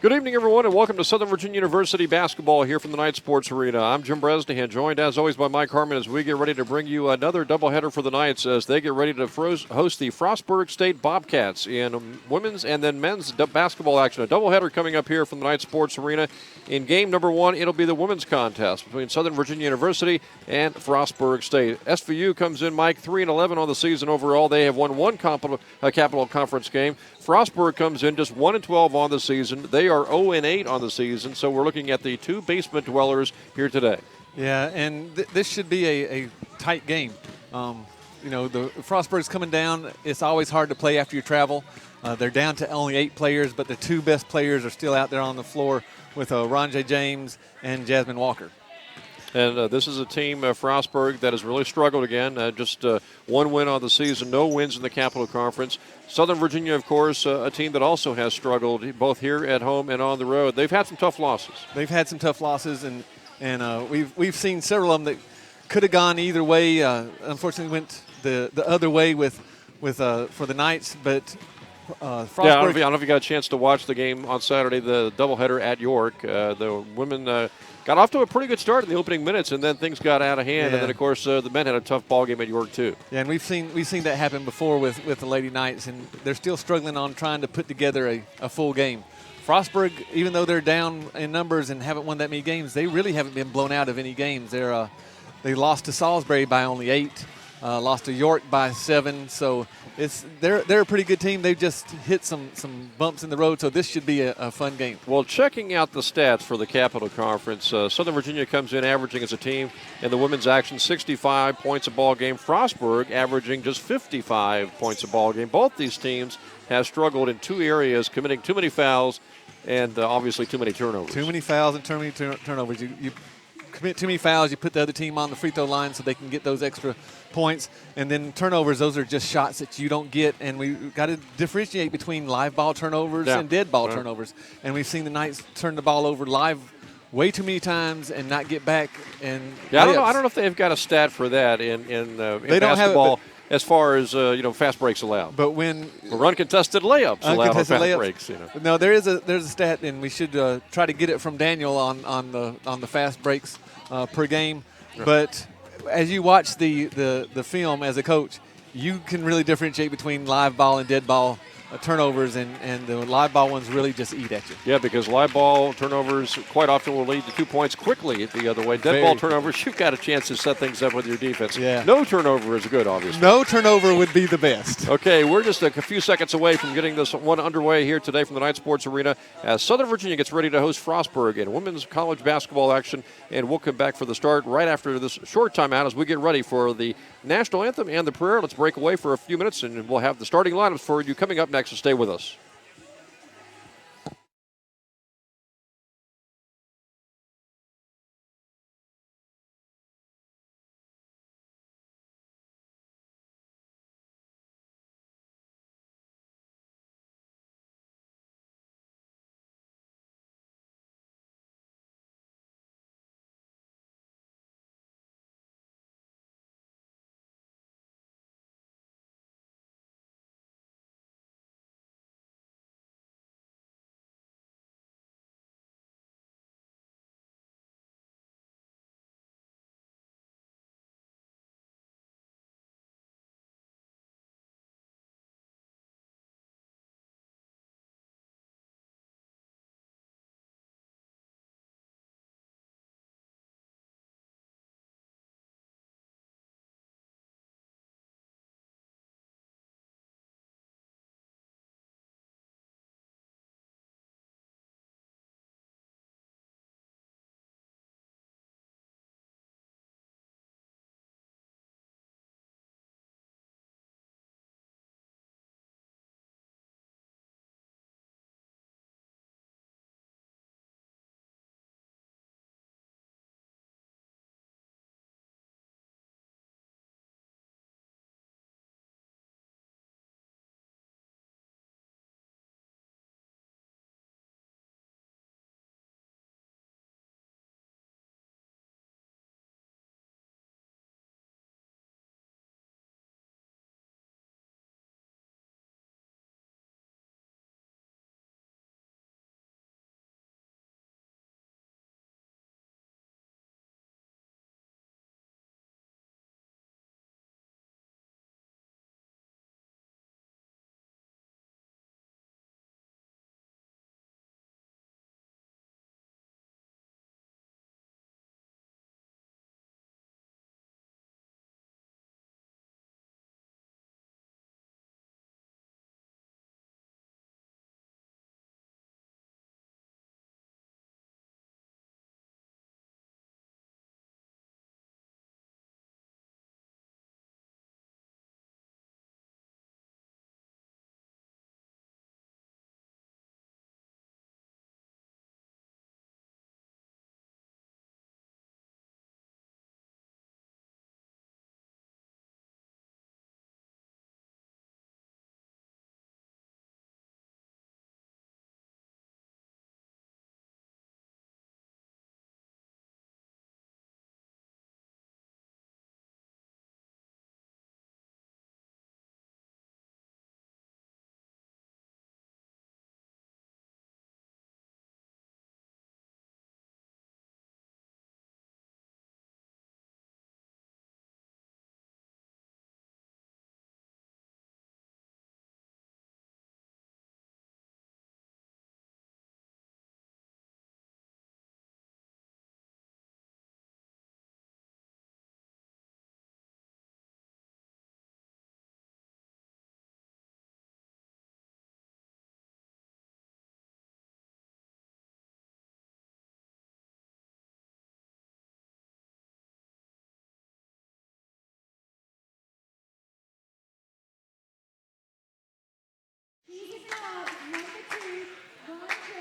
Good evening, everyone, and welcome to Southern Virginia University basketball here from the Night Sports Arena. I'm Jim Bresnahan, joined as always by Mike Harmon as we get ready to bring you another doubleheader for the Knights as they get ready to host the Frostburg State Bobcats in women's and then men's basketball action. A doubleheader coming up here from the Night Sports Arena. In game number one, it'll be the women's contest between Southern Virginia University and Frostburg State. SVU comes in, Mike, 3-11 on the season overall. They have won one Capital Conference game. Frostburg comes in just 1-12 on the season. They are 0-8 on the season, so we're looking at the two basement dwellers here today. Yeah, and this should be a tight game. The Frostburg's coming down. It's always hard to play after you travel. They're down to only 8 players, but the two best players are still out there on the floor with Ronjay James and Jasmine Walker. And this is a team, Frostburg, that has really struggled again. Just one win on the season, no wins in the Capital Conference. Southern Virginia, of course, a team that also has struggled both here at home and on the road. They've had some tough losses. They've had some tough losses, and we've seen several of them that could have gone either way. Unfortunately, went the other way for the Knights, but. Frostburg. Yeah, I don't know if you got a chance to watch the game on Saturday, the doubleheader at York. The women got off to a pretty good start in the opening minutes, and then things got out of hand. Yeah. And then, of course, the men had a tough ball game at York too. Yeah, and we've seen that happen before with the Lady Knights, and they're still struggling on trying to put together a full game. Frostburg, even though they're down in numbers and haven't won that many games, they really haven't been blown out of any games. They lost to Salisbury by only 8. Lost to York by 7, so they're a pretty good team. They've just hit some bumps in the road, so this should be a fun game. Well, checking out the stats for the Capital Conference, Southern Virginia comes in averaging as a team in the women's action 65 points a ball game. Frostburg averaging just 55 points a ball game. Both these teams have struggled in two areas, committing too many fouls and obviously too many turnovers. Too many fouls and too many turnovers. You commit too many fouls, you put the other team on the free throw line so they can get those extra points. And then turnovers, those are just shots that you don't get. And we've got to differentiate between live ball turnovers and dead ball turnovers. And we've seen the Knights turn the ball over live way too many times and not get back. And I don't know if they've got a stat for that in basketball. As far as fast breaks allowed, but when uncontested layups allowed on fast breaks, No, there's a stat, and we should try to get it from Daniel on the fast breaks per game. Right. But as you watch the film as a coach, you can really differentiate between live ball and dead ball turnovers, and the live ball ones really just eat at you. Yeah, because live ball turnovers quite often will lead to 2 points quickly the other way. Dead ball turnovers, you've got a chance to set things up with your defense. Yeah. No turnover is good, obviously. No turnover would be the best. Okay, we're just a few seconds away from getting this one underway here today from the Night Sports Arena as Southern Virginia gets ready to host Frostburg in women's college basketball action, and we'll come back for the start right after this short timeout as we get ready for the national anthem and the prayer. Let's break away for a few minutes, and we'll have the starting lineups for you coming up next, so stay with us.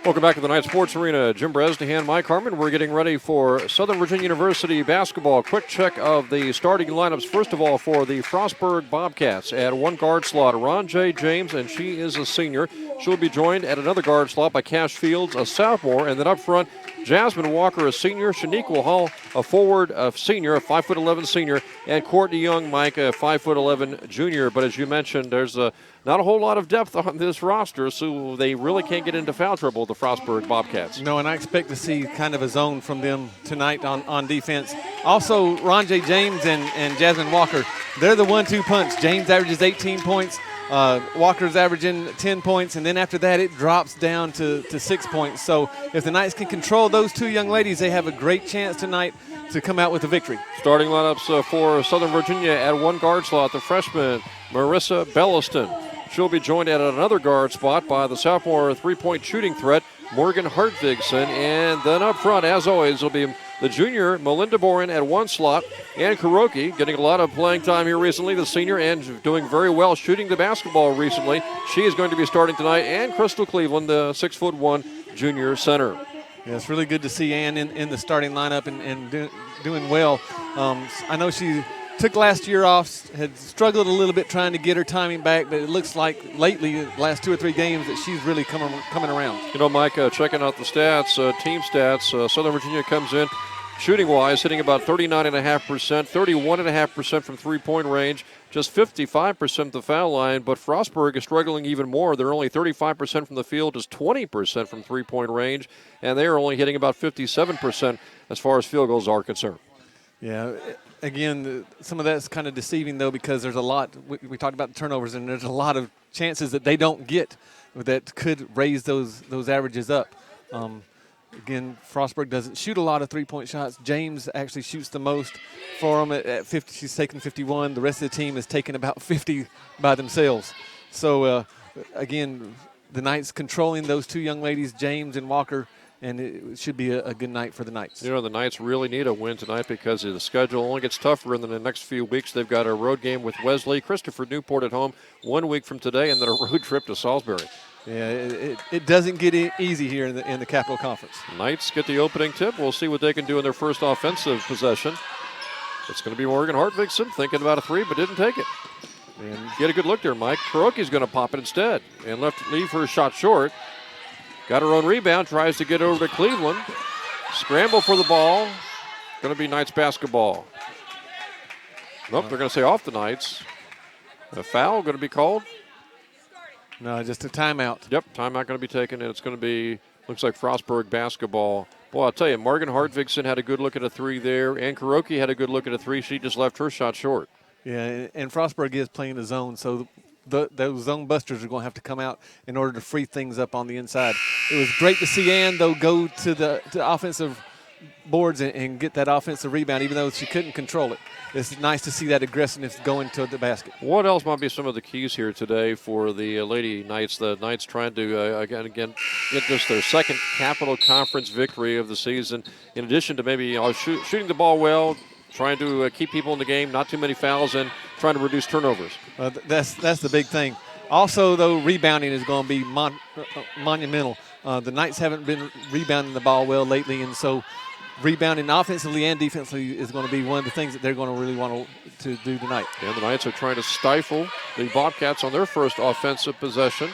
Welcome back to the Night Sports Arena. Jim Bresnahan, Mike Harmon. We're getting ready for Southern Virginia University basketball. Quick check of the starting lineups. First of all, for the Frostburg Bobcats at one guard slot, Ron J. James, and she is a senior. She'll be joined at another guard slot by Cash Fields, a sophomore, and then up front, Jasmine Walker, a senior, Shaniqua Hall, a forward, a senior, a 5'11" senior, and Courtney Young, Mike, a 5'11" junior. But as you mentioned, there's not a whole lot of depth on this roster, so they really can't get into foul trouble, the Frostburg Bobcats. No, and I expect to see kind of a zone from them tonight on defense. Also, Ron J. James and Jasmine Walker, they're the 1-2 punch. James averages 18 points. Walker's averaging 10 points, and then after that it drops down to 6 points. So if the Knights can control those two young ladies, they have a great chance tonight to come out with a victory. Starting lineups for Southern Virginia at one guard slot, the freshman Marissa Belliston. She'll be joined at another guard spot by the sophomore three-point shooting threat, Morgan Hartvigsen. And then up front, as always, will be the junior Melinda Boren at one slot, and Kuroki getting a lot of playing time here recently, the senior, and doing very well shooting the basketball recently. She is going to be starting tonight, and Crystal Cleveland, the 6'1" junior center. Yeah, it's really good to see Ann in the starting lineup and doing well. I know she took last year off, had struggled a little bit trying to get her timing back, but it looks like lately, the last 2 or 3 games, that she's really coming around. You know, Mike, checking out the stats, team stats, Southern Virginia comes in shooting-wise, hitting about 39.5%, 31.5% from three-point range, just 55% the foul line, but Frostburg is struggling even more. They're only 35% from the field, just 20% from three-point range, and they are only hitting about 57% as far as field goals are concerned. Yeah, again, some of that's kind of deceiving, though, because there's a lot. We talked about the turnovers, and there's a lot of chances that they don't get that could raise those averages up. Again, Frostburg doesn't shoot a lot of three-point shots. James actually shoots the most for them at 50. She's taken 51. The rest of the team is taking about 50 by themselves. So, again, the Knights controlling those two young ladies, James and Walker, and it should be a good night for the Knights. You know, the Knights really need a win tonight because the schedule only gets tougher in the next few weeks. They've got a road game with Wesley, Christopher Newport at home 1 week from today, and then a road trip to Salisbury. Yeah, it doesn't get easy here in the Capital Conference. Knights get the opening tip. We'll see what they can do in their first offensive possession. It's going to be Morgan Hartvigsen thinking about a three, but didn't take it. And get a good look there, Mike. Kuroki's going to pop it instead and leave her shot short. Got her own rebound, tries to get over to Cleveland. Scramble for the ball. Going to be Knights basketball. Nope, they're going to say off the Knights. A foul going to be called. No, just a timeout. Yep, timeout going to be taken, and it's going to be, looks like Frostburg basketball. Well, I'll tell you, Morgan Hartvigsen had a good look at a three there, and Kuroki had a good look at a three. She just left her shot short. Yeah, and Frostburg is playing the zone, so those zone busters are going to have to come out in order to free things up on the inside. It was great to see Ann, though, go to the offensive boards and get that offensive rebound, even though she couldn't control it. It's nice to see that aggressiveness going to the basket. What else might be some of the keys here today for the Lady Knights? The Knights trying to, again, get just their second Capital Conference victory of the season, in addition to maybe shooting the ball well, trying to keep people in the game, not too many fouls, and trying to reduce turnovers. That's the big thing. Also, though, rebounding is going to be monumental. The Knights haven't been rebounding the ball well lately, and so rebounding offensively and defensively is going to be one of the things that they're going to really want to do tonight. And the Knights are trying to stifle the Bobcats on their first offensive possession.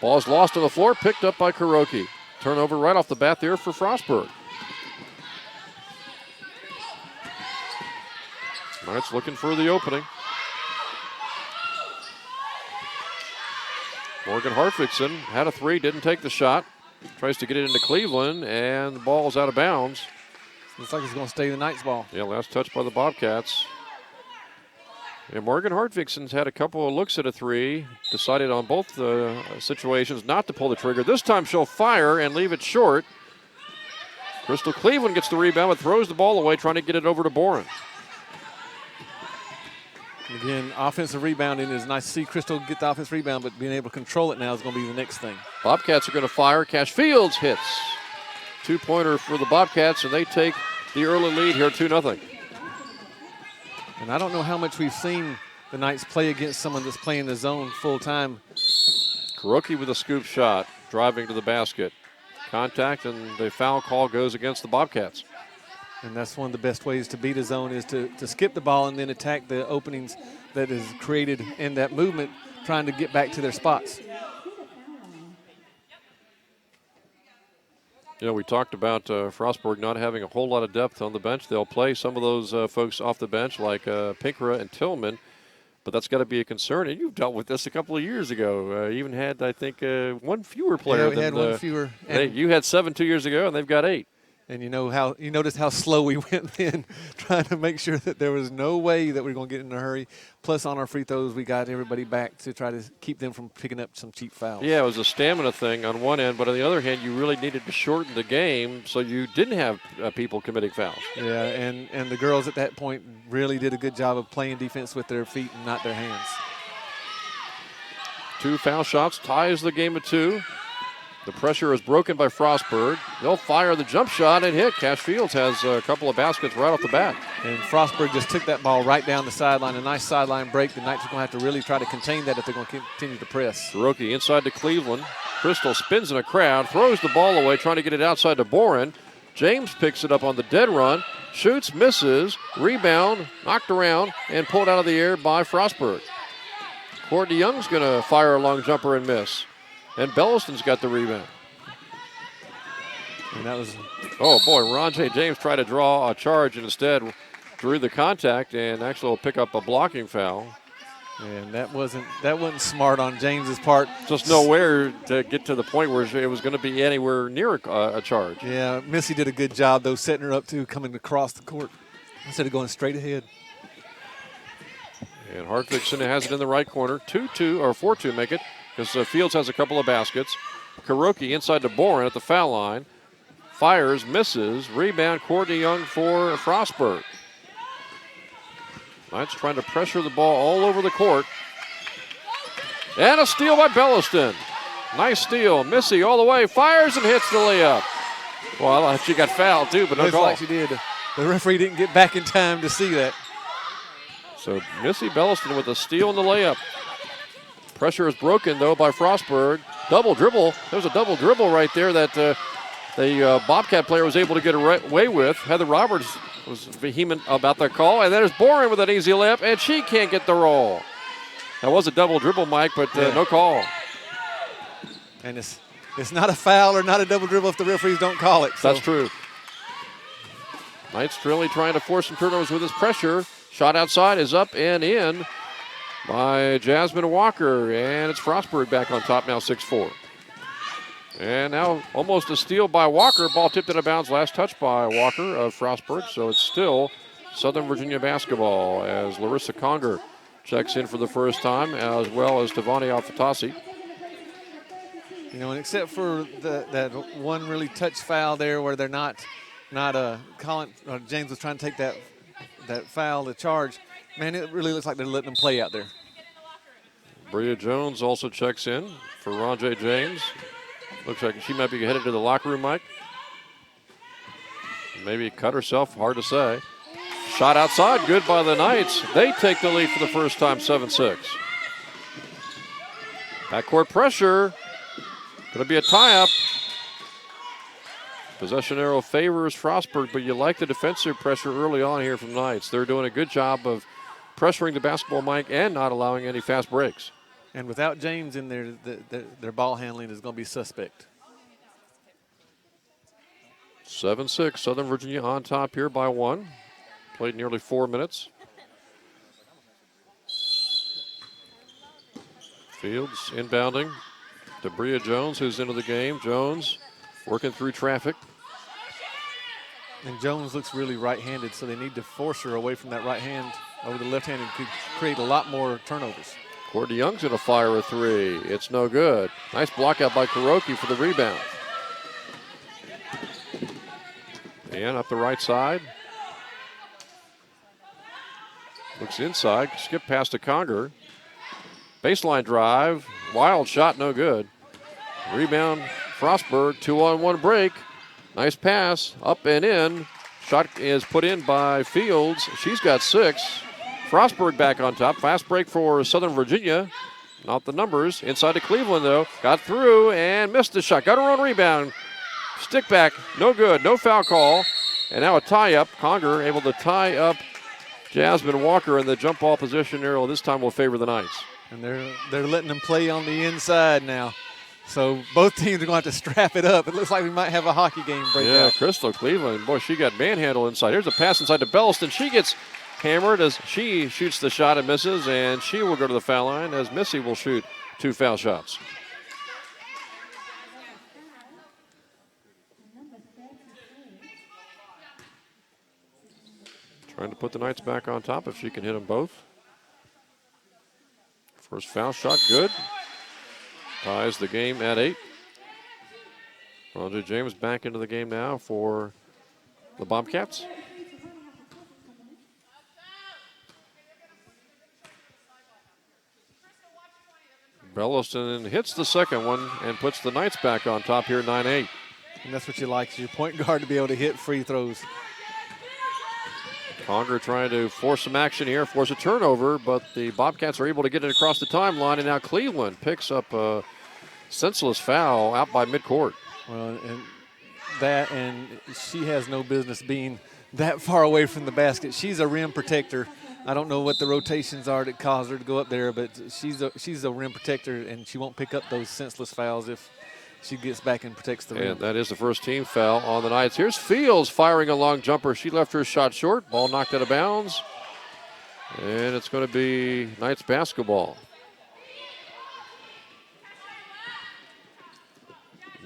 Ball's lost on the floor, picked up by Kuroki. Turnover right off the bat there for Frostburg. Knights looking for the opening. Morgan Hartvigsen had a three, didn't take the shot. Tries to get it into Cleveland, and the ball's out of bounds. Looks like it's going to stay the Knights ball. Yeah, last touch by the Bobcats. And Morgan Hartvigsen's had a couple of looks at a three. Decided on both situations not to pull the trigger. This time she'll fire and leave it short. Crystal Cleveland gets the rebound, but throws the ball away, trying to get it over to Boren. Again, offensive rebounding is nice to see Crystal get the offensive rebound, but being able to control it now is going to be the next thing. Bobcats are going to fire. Cash Fields hits. Two-pointer for the Bobcats, and they take the early lead here, 2-0. And I don't know how much we've seen the Knights play against someone that's playing the zone full time. Kuroki with a scoop shot, driving to the basket. Contact, and the foul call goes against the Bobcats. And that's one of the best ways to beat a zone is to skip the ball and then attack the openings that is created in that movement, trying to get back to their spots. You know, we talked about Frostburg not having a whole lot of depth on the bench. They'll play some of those folks off the bench like Pinkra and Tillman, but that's got to be a concern. And you've dealt with this a couple of years ago. You even had, I think, one fewer player. Yeah, we had one fewer. You had 7 2 years ago, and they've got 8. And you noticed how slow we went in, trying to make sure that there was no way that we were going to get in a hurry. Plus, on our free throws, we got everybody back to try to keep them from picking up some cheap fouls. Yeah, it was a stamina thing on one end, but on the other hand, you really needed to shorten the game so you didn't have people committing fouls. Yeah, and the girls at that point really did a good job of playing defense with their feet and not their hands. 2 foul shots ties the game at 2. The pressure is broken by Frostburg. They'll fire the jump shot and hit. Cash Fields has a couple of baskets right off the bat. And Frostburg just took that ball right down the sideline. A nice sideline break. The Knights are going to have to really try to contain that if they're going to continue to press. Kuroki inside to Cleveland. Crystal spins in a crowd, throws the ball away, trying to get it outside to Boren. James picks it up on the dead run, shoots, misses, rebound, knocked around, and pulled out of the air by Frostburg. Courtney Young's going to fire a long jumper and miss. And Belliston's got the rebound. And that was... Oh, boy, Ronjay James tried to draw a charge and instead drew the contact and actually will pick up a blocking foul. And that wasn't smart on James's part. Just nowhere to get to the point where it was going to be anywhere near a charge. Yeah, Missy did a good job, though, setting her up, too, coming across the court instead of going straight ahead. And Hartwigson has it in the right corner. 2-2, or 4-2 make it, because Fields has a couple of baskets. Kuroki inside to Boren at the foul line. Fires, misses. Rebound, Courtney Young for Frostburg. Knights trying to pressure the ball all over the court. And a steal by Belliston. Nice steal. Missy all the way. Fires and hits the layup. Well, she got fouled too, but no Looks call. like she did. The referee didn't get back in time to see that. So Missy Belliston with a steal and the layup. Pressure is broken, though, by Frostburg. Double dribble. There's a double dribble right there that the Bobcat player was able to get away with. Heather Roberts was vehement about the call. And there's Boren with an easy layup, and she can't get the roll. That was a double dribble, Mike, but no call. And it's not a foul or not a double dribble if the referees don't call it. So. That's true. Knights really trying to force some turnovers with his pressure. Shot outside is up and in by Jasmine Walker, and it's Frostburg back on top now, 6-4. And now almost a steal by Walker. Ball tipped out of bounds, last touch by Walker of Frostburg, so it's still Southern Virginia basketball as Larissa Conger checks in for the first time, as well as Tavani Alfatasi. You know, and except for that one really touch foul there where they're not Colin James was trying to take that foul, the charge. Man, it really looks like they're letting them play out there. Bria Jones also checks in for Ronjay James. Looks like she might be headed to the locker room, Mike. Maybe cut herself, hard to say. Shot outside, good by the Knights. They take the lead for the first time, 7-6. Backcourt pressure. Going to be a tie-up. Possession arrow favors Frostburg, but you like the defensive pressure early on here from Knights. They're doing a good job of pressuring the basketball, Mike, and not allowing any fast breaks. And without James in there, their ball handling is going to be suspect. 7-6, Southern Virginia on top here by 1. Played nearly 4 minutes. Fields inbounding to Bria Jones, who's into the game. Jones working through traffic. And Jones looks really right-handed, so they need to force her away from that right hand over the left hand and could create a lot more turnovers. Courtney Young's going to fire a 3. It's no good. Nice block out by Kuroki for the rebound. And up the right side. Looks inside. Skip past to Conger. Baseline drive. Wild shot, no good. Rebound, Frostburg. 2-on-1 break. Nice pass. Up and in. Shot is put in by Fields. She's got 6. Frostburg back on top. Fast break for Southern Virginia. Not the numbers. Inside to Cleveland, though. Got through and missed the shot. Got her own rebound. Stick back. No good. No foul call. And now a tie-up. Conger able to tie up Jasmine Walker in the jump ball position. Arrow this time will favor the Knights. And they're letting them play on the inside now. So both teams are going to have to strap it up. It looks like we might have a hockey game break Yeah, out. Crystal Cleveland. Boy, she got manhandled inside. Here's a pass inside to Belliston. She gets hammered as she shoots the shot and misses, and she will go to the foul line as Missy will shoot 2 foul shots. Trying to put the Knights back on top if she can hit them both. First foul shot, good. Ties the game at 8. Roger James back into the game now for the Bobcats. Belliston hits the second one and puts the Knights back on top here, 9-8. And that's what you like, is your point guard to be able to hit free throws. Conger trying to force some action here, force a turnover, but the Bobcats are able to get it across the timeline, and now Cleveland picks up a senseless foul out by midcourt. Well, and she has no business being that far away from the basket. She's a rim protector. I don't know what the rotations are that cause her to go up there, but she's a rim protector, and she won't pick up those senseless fouls if she gets back and protects the rim. And that is the first team foul on the Knights. Here's Fields firing a long jumper. She left her shot short. Ball knocked out of bounds. And it's going to be Knights basketball.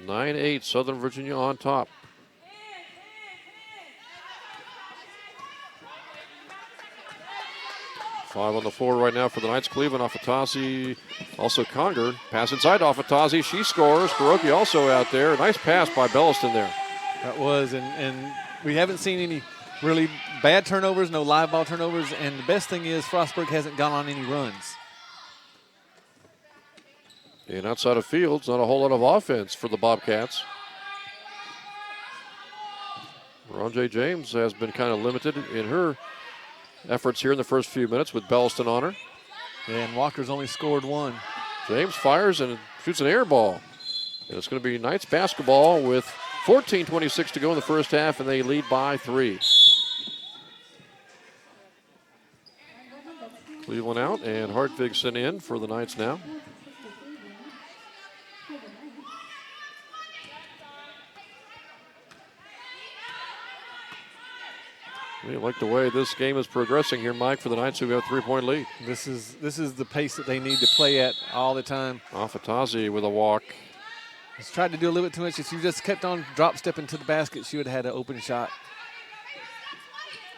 9-8, Southern Virginia on top. Five on the floor right now for the Knights. Cleveland off Atasi, also Conger. Pass inside to Afatazi. She scores. Kuroki also out there. Nice pass by Belliston there. That was, and we haven't seen any really bad turnovers, no live ball turnovers, and the best thing is Frostburg hasn't gone on any runs. And outside of Fields, not a whole lot of offense for the Bobcats. Ronjay James has been kind of limited in her efforts here in the first few minutes with Belliston on her. And Walker's only scored 1. James fires and shoots an air ball. And it's going to be Knights basketball with 14:26 to go in the first half, and they lead by 3. Cleveland out and Hartvigsen in for the Knights now. You like the way this game is progressing here, Mike, for the Knights who have a 3-point lead. This is the pace that they need to play at all the time. Afatazi with a walk. He's tried to do a little bit too much. If you just kept on drop stepping to the basket, she would have had an open shot.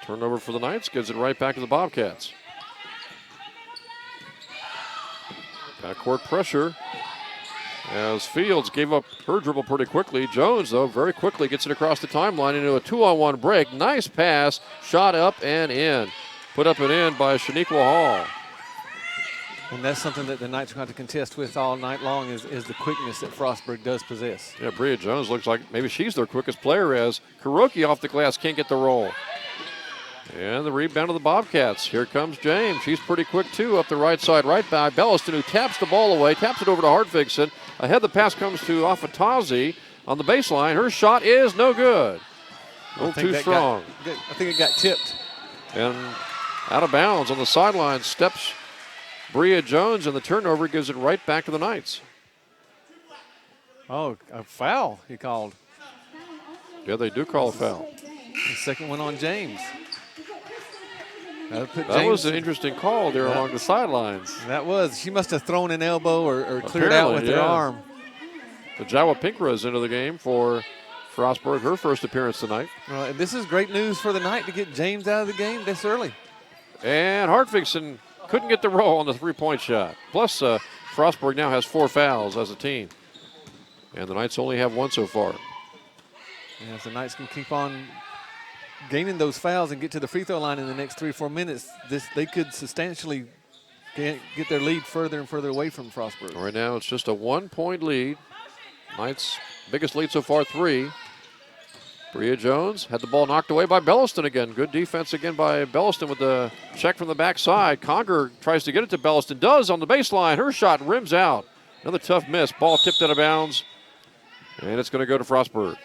Turnover for the Knights, gives it right back to the Bobcats. Backcourt pressure as Fields gave up her dribble pretty quickly. Jones, though, very quickly gets it across the timeline into a 2-on-1 break. Nice pass, shot up and in. Put up and in by Shaniqua Hall. And that's something that the Knights are going to contest with all night long is the quickness that Frostburg does possess. Yeah, Bria Jones looks like maybe she's their quickest player as Kuroki off the glass can't get the roll. And the rebound of the Bobcats. Here comes James. She's pretty quick, too, up the right side, right by Belliston, who taps the ball away, taps it over to Hartvigsen. Ahead, the pass comes to Afatazi on the baseline. Her shot is no good. A little too strong. I think it got tipped. And out of bounds on the sideline steps Bria Jones, and the turnover gives it right back to the Knights. Oh, a foul he called. Yeah, they do call a foul. The second one on James. That was an interesting call there along the sidelines. That was. She must have thrown an elbow or cleared out with her arm. The Jawa Pinkra is into the game for Frostburg, her first appearance tonight. And this is great news for the Knight to get James out of the game this early. And Hartvigsen couldn't get the roll on the three-point shot. Plus, Frostburg now has 4 fouls as a team. And the Knights only have 1 so far. And if the Knights can keep on gaining those fouls and get to the free throw line in the next 3 or 4 minutes, they could substantially get their lead further and further away from Frostburg. Right now, it's just a 1-point lead. Knights' biggest lead so far, 3. Bria Jones had the ball knocked away by Belliston again. Good defense again by Belliston with the check from the backside. Conger tries to get it to Belliston. Does on the baseline. Her shot rims out. Another tough miss. Ball tipped out of bounds. And it's going to go to Frostburg.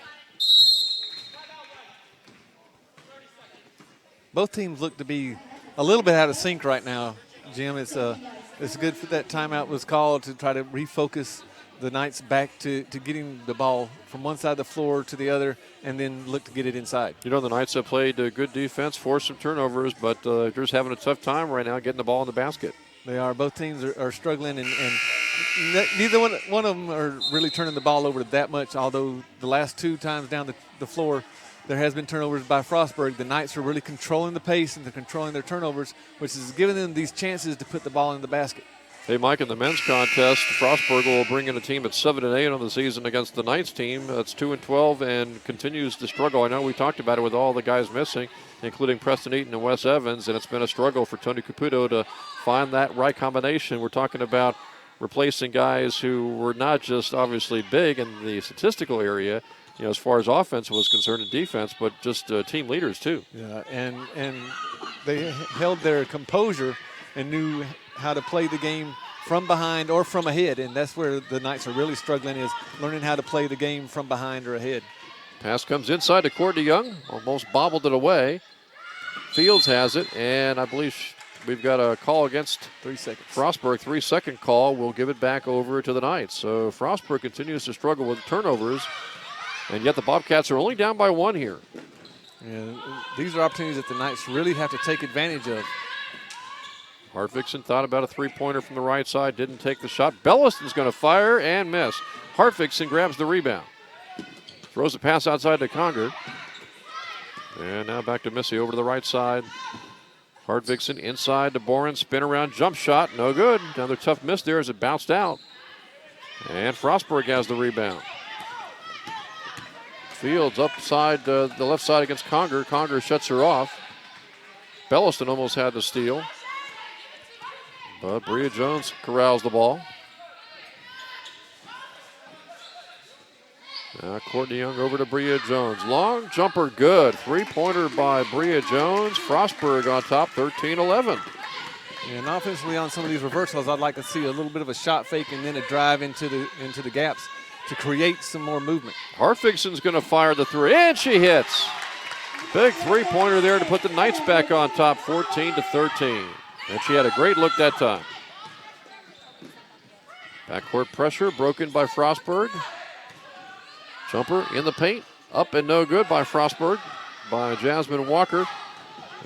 Both teams look to be a little bit out of sync right now, Jim. It's good for that timeout was called to try to refocus the Knights back to getting the ball from one side of the floor to the other and then look to get it inside. You know, the Knights have played good defense, forced some turnovers, but they're just having a tough time right now getting the ball in the basket. They are. Both teams are struggling, and neither one of them are really turning the ball over that much, although the last 2 times down the floor, there has been turnovers by Frostburg. The Knights are really controlling the pace, and they're controlling their turnovers, which is giving them these chances to put the ball in the basket. Hey, Mike, in the men's contest, Frostburg will bring in a team at 7-8 on the season against the Knights team. That's 2-12 and continues to struggle. I know we talked about it with all the guys missing, including Preston Eaton and Wes Evans, and it's been a struggle for Tony Caputo to find that right combination. We're talking about replacing guys who were not just obviously big in the statistical area, you know, as far as offense was concerned and defense, but just team leaders too. Yeah, and they held their composure and knew how to play the game from behind or from ahead, and that's where the Knights are really struggling, is learning how to play the game from behind or ahead. Pass comes inside to Courtney Young, almost bobbled it away. Fields has it, and I believe we've got a call against 3 seconds. Frostburg, 3-second call. We'll give it back over to the Knights. So Frostburg continues to struggle with turnovers, and yet the Bobcats are only down by 1 here. Yeah, these are opportunities that the Knights really have to take advantage of. Hartvigsen thought about a three-pointer from the right side, didn't take the shot. Belliston's going to fire and miss. Hartvigsen grabs the rebound. Throws the pass outside to Conger. And now back to Missy over to the right side. Hartvigsen inside to Boren, spin around, jump shot, no good. Another tough miss there as it bounced out. And Frostburg has the rebound. Fields upside the left side against Conger. Conger shuts her off. Belliston almost had the steal. But Bria Jones corrals the ball. Now Courtney Young over to Bria Jones. Long jumper, good. Three-pointer by Bria Jones. Frostburg on top, 13-11. And offensively on some of these reversals, I'd like to see a little bit of a shot fake and then a drive into the gaps to create some more movement. Hartvigsen's going to fire the three, and she hits. Big three-pointer there to put the Knights back on top, 14-13. And she had a great look that time. Backcourt pressure broken by Frostburg. Jumper in the paint, up and no good by Frostburg, by Jasmine Walker.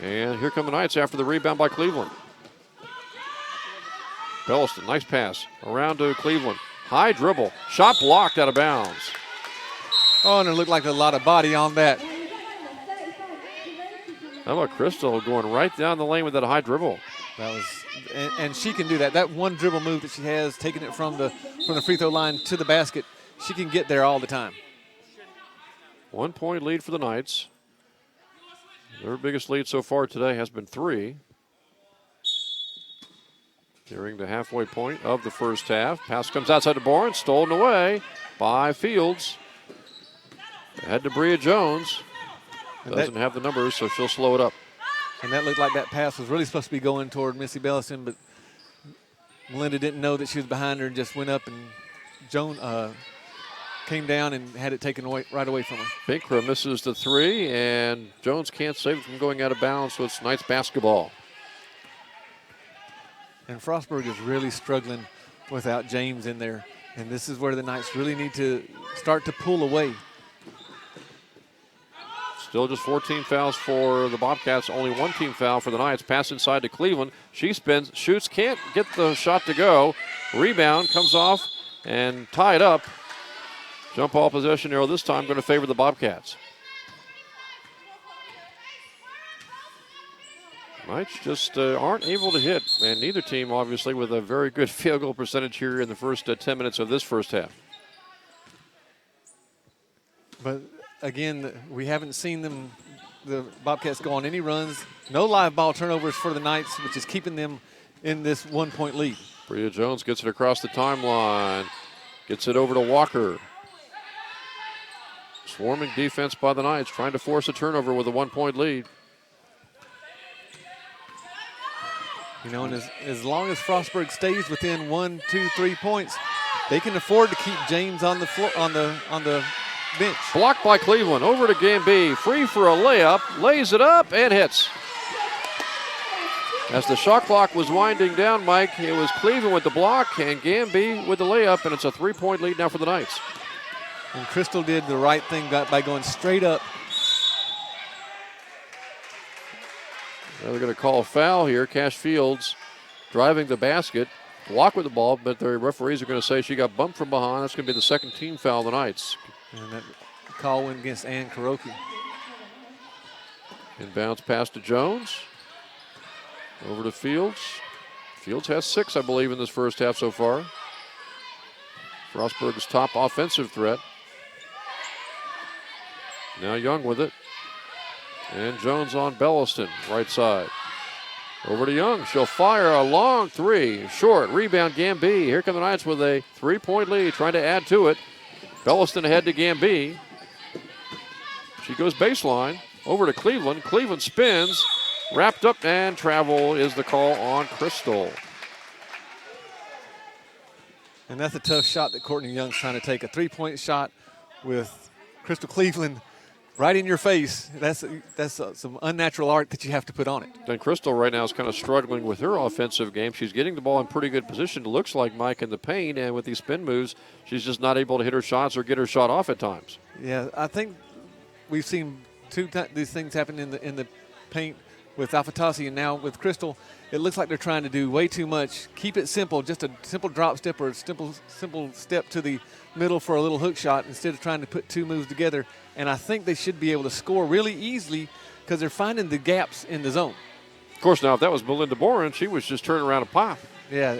And here come the Knights after the rebound by Cleveland. Belliston, nice pass around to Cleveland. High dribble, shot blocked out of bounds. Oh, and it looked like a lot of body on that. How about Crystal going right down the lane with that high dribble? That was, and she can do that. That one dribble move that she has, taking it from the free throw line to the basket, she can get there all the time. 1 point lead for the Knights. Their biggest lead so far today has been 3. Nearing the halfway point of the first half. Pass comes outside to Boren, stolen away by Fields. Ahead to Bria Jones. Doesn't have the numbers, so she'll slow it up. And that looked like that pass was really supposed to be going toward Missy Belliston, but Melinda didn't know that she was behind her and just went up, and Joan came down and had it taken away right away from her. Pinkra misses the three, and Jones can't save it from going out of bounds, so it's Knights basketball. And Frostburg is really struggling without James in there, and this is where the Knights really need to start to pull away. Still just 14 fouls for the Bobcats, only 1 team foul for the Knights. Pass inside to Cleveland. She spins, shoots, can't get the shot to go. Rebound comes off and tied up. Jump ball possession arrow this time going to favor the Bobcats. Knights just aren't able to hit, and neither team obviously with a very good field goal percentage here in the first 10 minutes of this first half. But again, we haven't seen the Bobcats go on any runs. No live ball turnovers for the Knights, which is keeping them in this 1 point lead. Bria Jones gets it across the timeline. Gets it over to Walker. Swarming defense by the Knights, trying to force a turnover with a 1-point lead. You know, and as long as Frostburg stays within 1, 2, 3 points, they can afford to keep James on the floor, on the bench. Blocked by Cleveland. Over to Gamby. Free for a layup. Lays it up and hits. As the shot clock was winding down, Mike, it was Cleveland with the block and Gamby with the layup, and it's a 3-point lead now for the Knights. And Crystal did the right thing by going straight up. Now they're going to call a foul here. Cash Fields driving the basket. Block with the ball, but the referees are going to say she got bumped from behind. That's going to be the second team foul of the Knights. And that call went against Ann Kuroki. Inbounds pass to Jones. Over to Fields. Fields has 6, I believe, in this first half so far. Frostburg's top offensive threat. Now Young with it. And Jones on Belliston, right side. Over to Young. She'll fire a long 3. Short. Rebound Gamby. Here come the Knights with a 3-point lead, trying to add to it. Belliston ahead to Gamby. She goes baseline. Over to Cleveland. Cleveland spins. Wrapped up, and travel is the call on Crystal. And that's a tough shot that Courtney Young's trying to take. A 3-point shot with Crystal Cleveland right in your face. That's some unnatural art that you have to put on it. And Crystal right now is kind of struggling with her offensive game. She's getting the ball in pretty good position. It looks like Mike in the paint, and with these spin moves, she's just not able to hit her shots or get her shot off at times. Yeah, I think we've seen these things happen in the paint with Afatasi and now with Crystal. It looks like they're trying to do way too much. Keep it simple, just a simple drop step or a simple step to the middle for a little hook shot instead of trying to put 2 moves together. And I think they should be able to score really easily because they're finding the gaps in the zone. Of course, now if that was Melinda Boren, she was just turning around a pop. Yeah,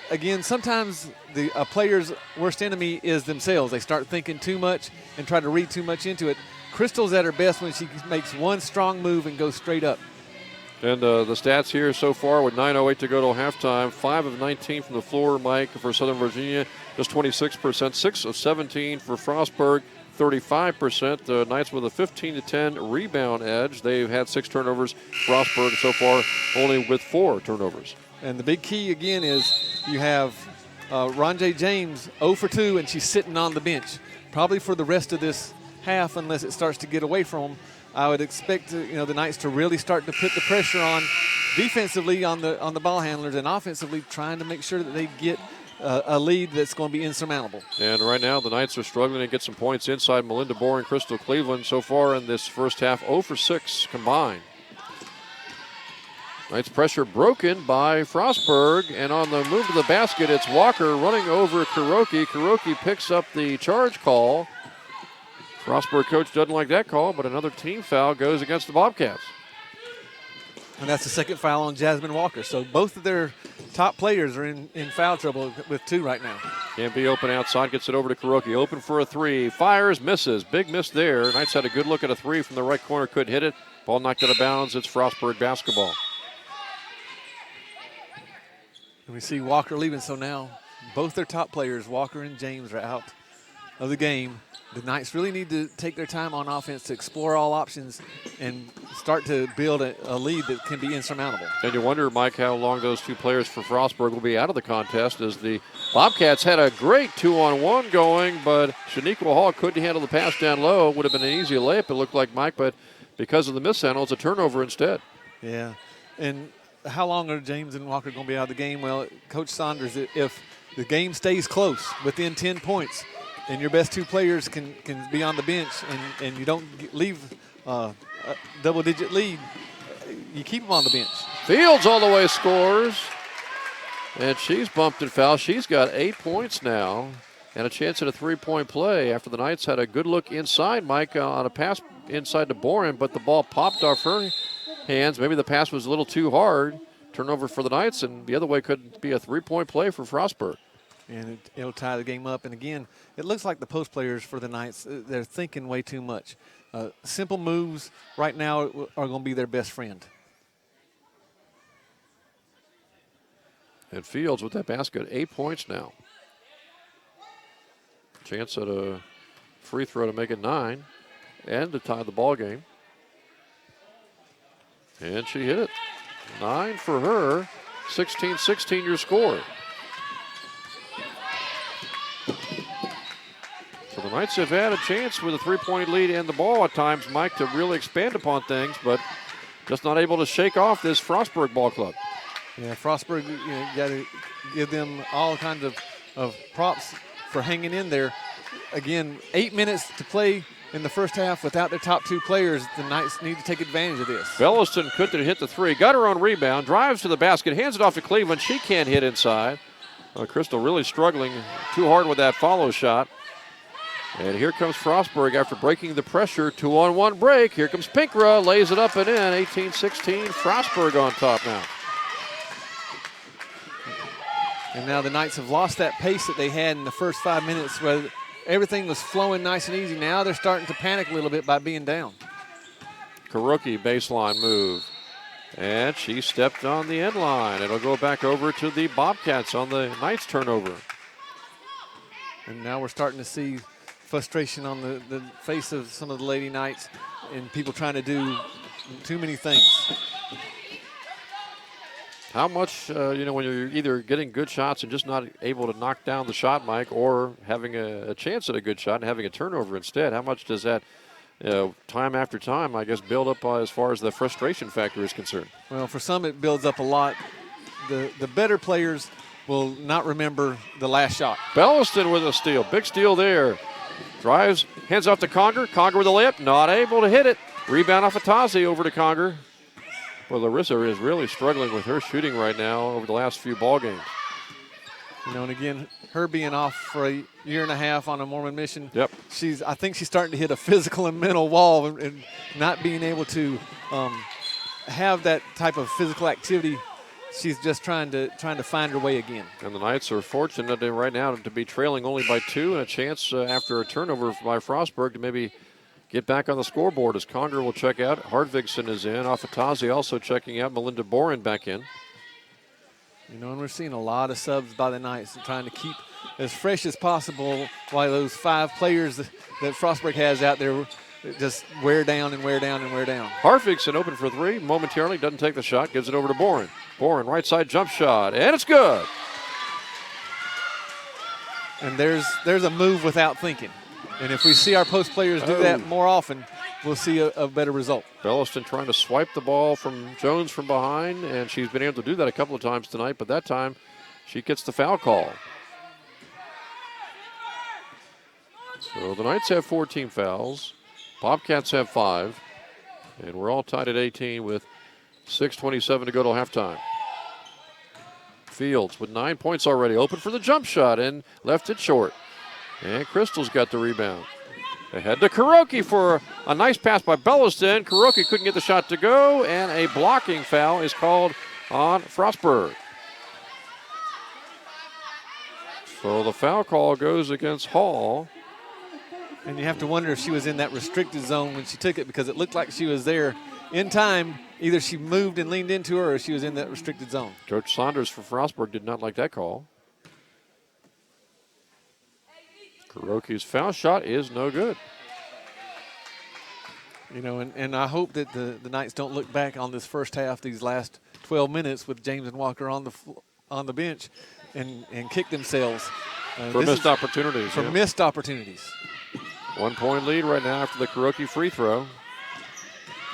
again, sometimes a player's worst enemy is themselves. They start thinking too much and try to read too much into it. Crystal's at her best when she makes one strong move and goes straight up. And the stats here so far with 9:08 to go till halftime. 5 of 19 from the floor, Mike, for Southern Virginia. Just 26%. 6 of 17 for Frostburg. 35%. The Knights with a 15-10 rebound edge. They've had 6 turnovers. Frostburg so far only with 4 turnovers. And the big key, again, is you have Ronjay James 0 for 2, and she's sitting on the bench. Probably for the rest of this half, unless it starts to get away from them. I would expect the Knights to really start to put the pressure on defensively on the ball handlers and offensively trying to make sure that they get a lead that's going to be insurmountable. And right now the Knights are struggling to get some points inside Melinda Boren and Crystal Cleveland so far in this first half. 0 for 6 combined. Knights pressure broken by Frostburg, and on the move to the basket, it's Walker running over Kuroki. Kuroki picks up the charge call. Frostburg coach doesn't like that call, but another team foul goes against the Bobcats. And that's the second foul on Jasmine Walker. So both of their top players are in foul trouble with 2 right now. Can't be open outside, gets it over to Kuroki. Open for a 3, fires, misses. Big miss there. Knights had a good look at a 3 from the right corner, couldn't hit it. Ball knocked out of bounds. It's Frostburg basketball. And we see Walker leaving, so now both their top players, Walker and James, are out of the game. The Knights really need to take their time on offense to explore all options and start to build a lead that can be insurmountable. And you wonder, Mike, how long those 2 players for Frostburg will be out of the contest, as the Bobcats had a great 2-on-1 going, but Shaniqua Hall couldn't handle the pass down low. It would have been an easy layup, it looked like, Mike, but because of the mishandle, it's a turnover instead. Yeah, and how long are James and Walker going to be out of the game? Well, Coach Saunders, if the game stays close, within 10 points, and your best 2 players can be on the bench and you don't leave a double-digit lead, you keep them on the bench. Fields all the way scores. And she's bumped and fouled. She's got 8 points now and a chance at a 3-point play after the Knights had a good look inside, Mike, on a pass inside to Boren, but the ball popped off her hands. Maybe the pass was a little too hard. Turnover for the Knights, and the other way could be a 3-point play for Frostburg. And it'll tie the game up. And again, it looks like the post players for the Knights, they're thinking way too much. Simple moves right now are going to be their best friend. And Fields with that basket, 8 points now. Chance at a free throw to make it 9 and to tie the ball game. And she hit it. 9 for her. 16-16 your score. So the Knights have had a chance with a 3-point lead and the ball at times, Mike, to really expand upon things, but just not able to shake off this Frostburg ball club. Yeah, Frostburg, you got to give them all kinds of props for hanging in there. Again, 8 minutes to play in the first half without their top 2 players. The Knights need to take advantage of this. Belliston couldn't hit the 3. Got her own rebound, drives to the basket, hands it off to Cleveland. She can't hit inside. Crystal really struggling too hard with that follow shot. And here comes Frostburg after breaking the pressure. 2-on-1 break. Here comes Pinkra, lays it up and in. 18-16, Frostburg on top now. And now the Knights have lost that pace that they had in the first 5 minutes where everything was flowing nice and easy. Now they're starting to panic a little bit by being down. Kuroki baseline move. And she stepped on the end line. It'll go back over to the Bobcats on the Knights turnover. And now we're starting to see frustration on the face of some of the Lady Knights and people trying to do too many things. How much, when you're either getting good shots and just not able to knock down the shot, Mike, or having a chance at a good shot and having a turnover instead, how much does that, time after time, I guess, build up as far as the frustration factor is concerned? Well, for some it builds up a lot. The better players will not remember the last shot. Belliston with a steal. Big steal there. Drives, hands off to Conger. Conger with a layup, not able to hit it. Rebound off of Tazi over to Conger. Well, Larissa is really struggling with her shooting right now over the last few ball games. And again, her being off for a year and a half on a Mormon mission. Yep. I think she's starting to hit a physical and mental wall and not being able to have that type of physical activity. She's just trying to find her way again. And the Knights are fortunate right now to be trailing only by 2 and a chance after a turnover by Frostburg to maybe get back on the scoreboard as Conger will check out. Hardvigson is in. Afatazi also checking out. Melinda Boren back in. And we're seeing a lot of subs by the Knights and trying to keep as fresh as possible while those 5 players that Frostburg has out there just wear down and wear down and wear down. Hardvigson open for 3 momentarily. Doesn't take the shot. Gives it over to Boren. Boren, right side jump shot. And it's good. And there's a move without thinking. And if we see our post players do that more often, we'll see a better result. Belliston trying to swipe the ball from Jones from behind, and she's been able to do that a couple of times tonight, but that time she gets the foul call. So the Knights have 14 fouls. Bobcats have 5. And we're all tied at 18 with 6:27 to go till halftime. Fields with 9 points already. Open for the jump shot and left it short. And Crystal's got the rebound. Ahead to Kuroki for a nice pass by Belliston. Kuroki couldn't get the shot to go, and a blocking foul is called on Frostburg. So the foul call goes against Hall. And you have to wonder if she was in that restricted zone when she took it, because it looked like she was there in time. Either she moved and leaned into her or she was in that restricted zone. Coach Saunders for Frostburg did not like that call. Kuroki's foul shot is no good. And I hope that the Knights don't look back on this first half, these last 12 minutes with James and Walker on the bench and kick themselves. For missed opportunities. For missed opportunities. 1 point lead right now after the Kuroki free throw.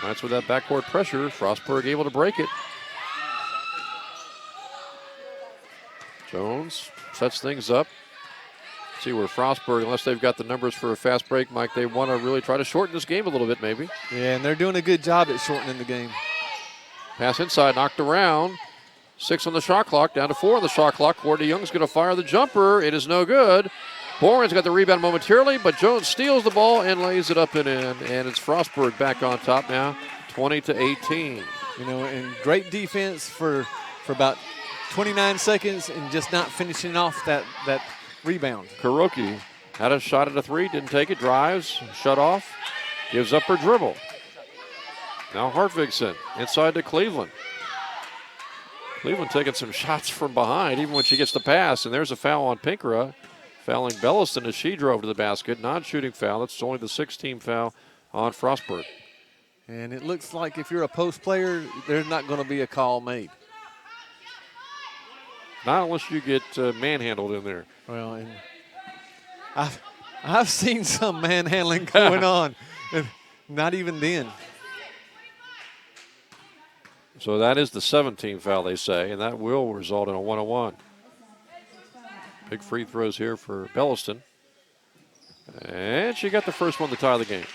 Knights with that backcourt pressure. Frostburg able to break it. Jones sets things up. See where Frostburg, unless they've got the numbers for a fast break, Mike, they want to really try to shorten this game a little bit maybe. Yeah, and they're doing a good job at shortening the game. Pass inside, knocked around. 6 on the shot clock, down to 4 on the shot clock. Courtney Young's going to fire the jumper. It is no good. Boren's got the rebound momentarily, but Jones steals the ball and lays it up and in. And it's Frostburg back on top now, 20-18. And great defense for about 29 seconds and just not finishing off that rebound. Kuroki had a shot at a 3, didn't take it, drives, shut off, gives up her dribble. Now Hartvigsen inside to Cleveland. Cleveland taking some shots from behind even when she gets the pass, and there's a foul on Pinkra. fouling Belliston as she drove to the basket. Non-shooting foul. That's only the 6th-team foul on Frostburg. And it looks like if you're a post player, there's not going to be a call made. Not unless you get manhandled in there. Well, and I've seen some manhandling going on, and not even then. So that is the 7th-team foul, they say, and that will result in a 1-on-1. Big free throws here for Belliston. And she got the first one to tie the game.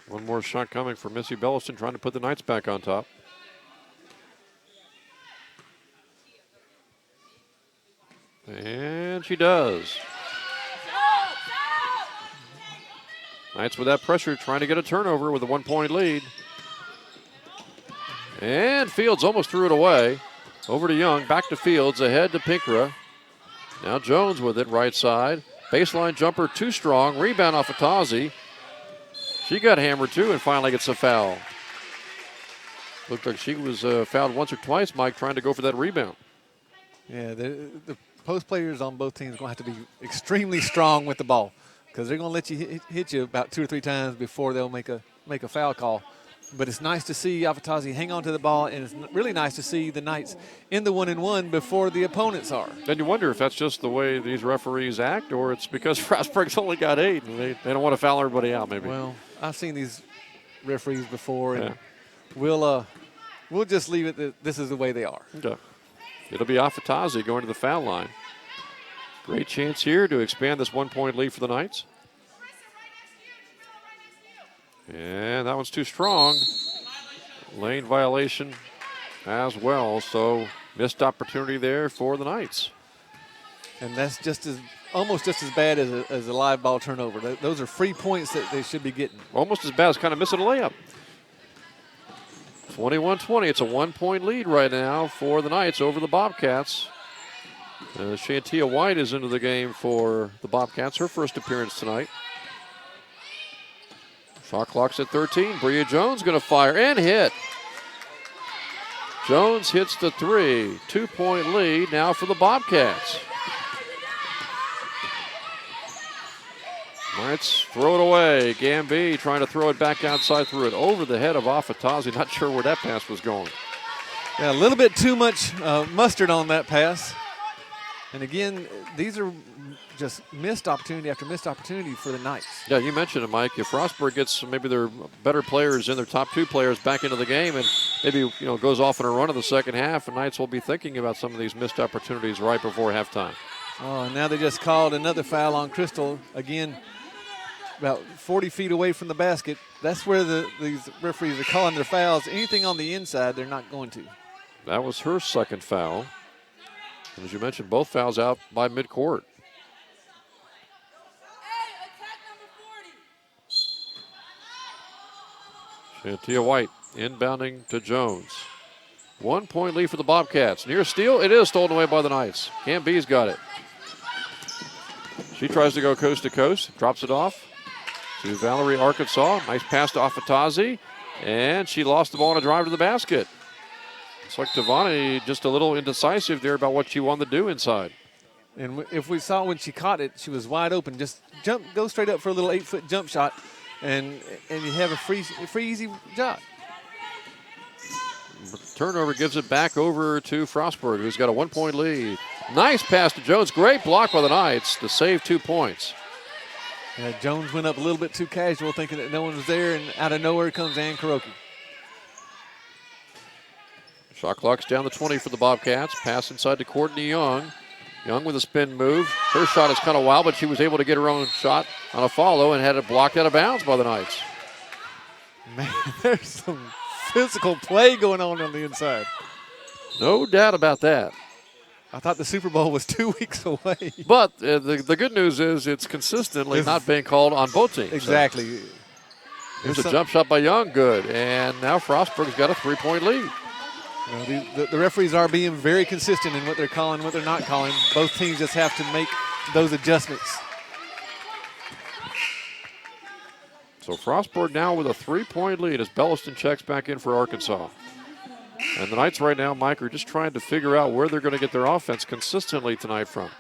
One more shot coming for Missy Belliston, trying to put the Knights back on top. And she does. Knights with that pressure, trying to get a turnover with a 1-point lead. And Fields almost threw it away. Over to Young, back to Fields, ahead to Pinkra. Now Jones with it, right side. Baseline jumper, too strong. Rebound off of Tazi. She got hammered too and finally gets a foul. Looked like she was fouled once or twice, Mike, trying to go for that rebound. Yeah, the post players on both teams are going to have to be extremely strong with the ball because they're going to let you hit you about 2 or 3 times before they'll make a foul call. But it's nice to see Afatazi hang on to the ball, and it's really nice to see the Knights in the 1-and-1 before the opponents are. Then you wonder if that's just the way these referees act, or it's because Frostburg's only got 8 and they don't want to foul everybody out, maybe. Well, I've seen these referees before, and we'll just leave it that this is the way they are. Okay. It'll be Afatazi going to the foul line. Great chance here to expand this 1-point lead for the Knights. And that one's too strong. Lane violation as well, so missed opportunity there for the Knights. And that's almost just as bad as a live ball turnover. Those are free points that they should be getting. Almost as bad as kind of missing a layup. 21-20. It's a 1-point lead right now for the Knights over the Bobcats. Shantia White is into the game for the Bobcats, her first appearance tonight. Shot clock's at 13. Bria Jones going to fire and hit. Jones hits the 3. 2-point lead now for the Bobcats. Knights throw it away. Gamby trying to throw it back outside, threw it over the head of Afatazi. Not sure where that pass was going. Yeah, a little bit too much mustard on that pass. And again, these are just missed opportunity after missed opportunity for the Knights. Yeah, you mentioned it, Mike. If Frostburg gets maybe their better players in, their top 2 players back into the game, and maybe goes off in a run in the second half, the Knights will be thinking about some of these missed opportunities right before halftime. Oh, and now they just called another foul on Crystal. Again, about 40 feet away from the basket. That's where these referees are calling their fouls. Anything on the inside, they're not going to. That was her second foul. And as you mentioned, both fouls out by midcourt. Shantia White inbounding to Jones. 1-point lead for the Bobcats. Near steal, it is stolen away by the Knights. Camby's got it. She tries to go coast to coast, drops it off to Valerie Arkansas. Nice pass to Afatazi, and she lost the ball on a drive to the basket. It's like Tavani just a little indecisive there about what she wanted to do inside. And if we saw when she caught it, she was wide open. Just go straight up for a little 8-foot jump shot, and you have a free easy shot. Turnover gives it back over to Frostburg, who's got a 1-point lead. Nice pass to Jones. Great block by the Knights to save 2 points. Jones went up a little bit too casual, thinking that no one was there, and out of nowhere comes Ann Kuroki. Shot clock's down to 20 for the Bobcats. Pass inside to Courtney Young. Young with a spin move. Her shot is kind of wild, but she was able to get her own shot on a follow and had it blocked out of bounds by the Knights. Man, there's some physical play going on the inside. No doubt about that. I thought the Super Bowl was 2 weeks away. But the good news is it's consistently not being called on both teams. Exactly. So. Here's a jump shot by Young, good. And now Frostburg's got a 3-point lead. The referees are being very consistent in what they're calling, what they're not calling. Both teams just have to make those adjustments. So Frostburg now with a 3-point lead as Belliston checks back in for Arkansas. And the Knights right now, Mike, are just trying to figure out where they're going to get their offense consistently tonight from.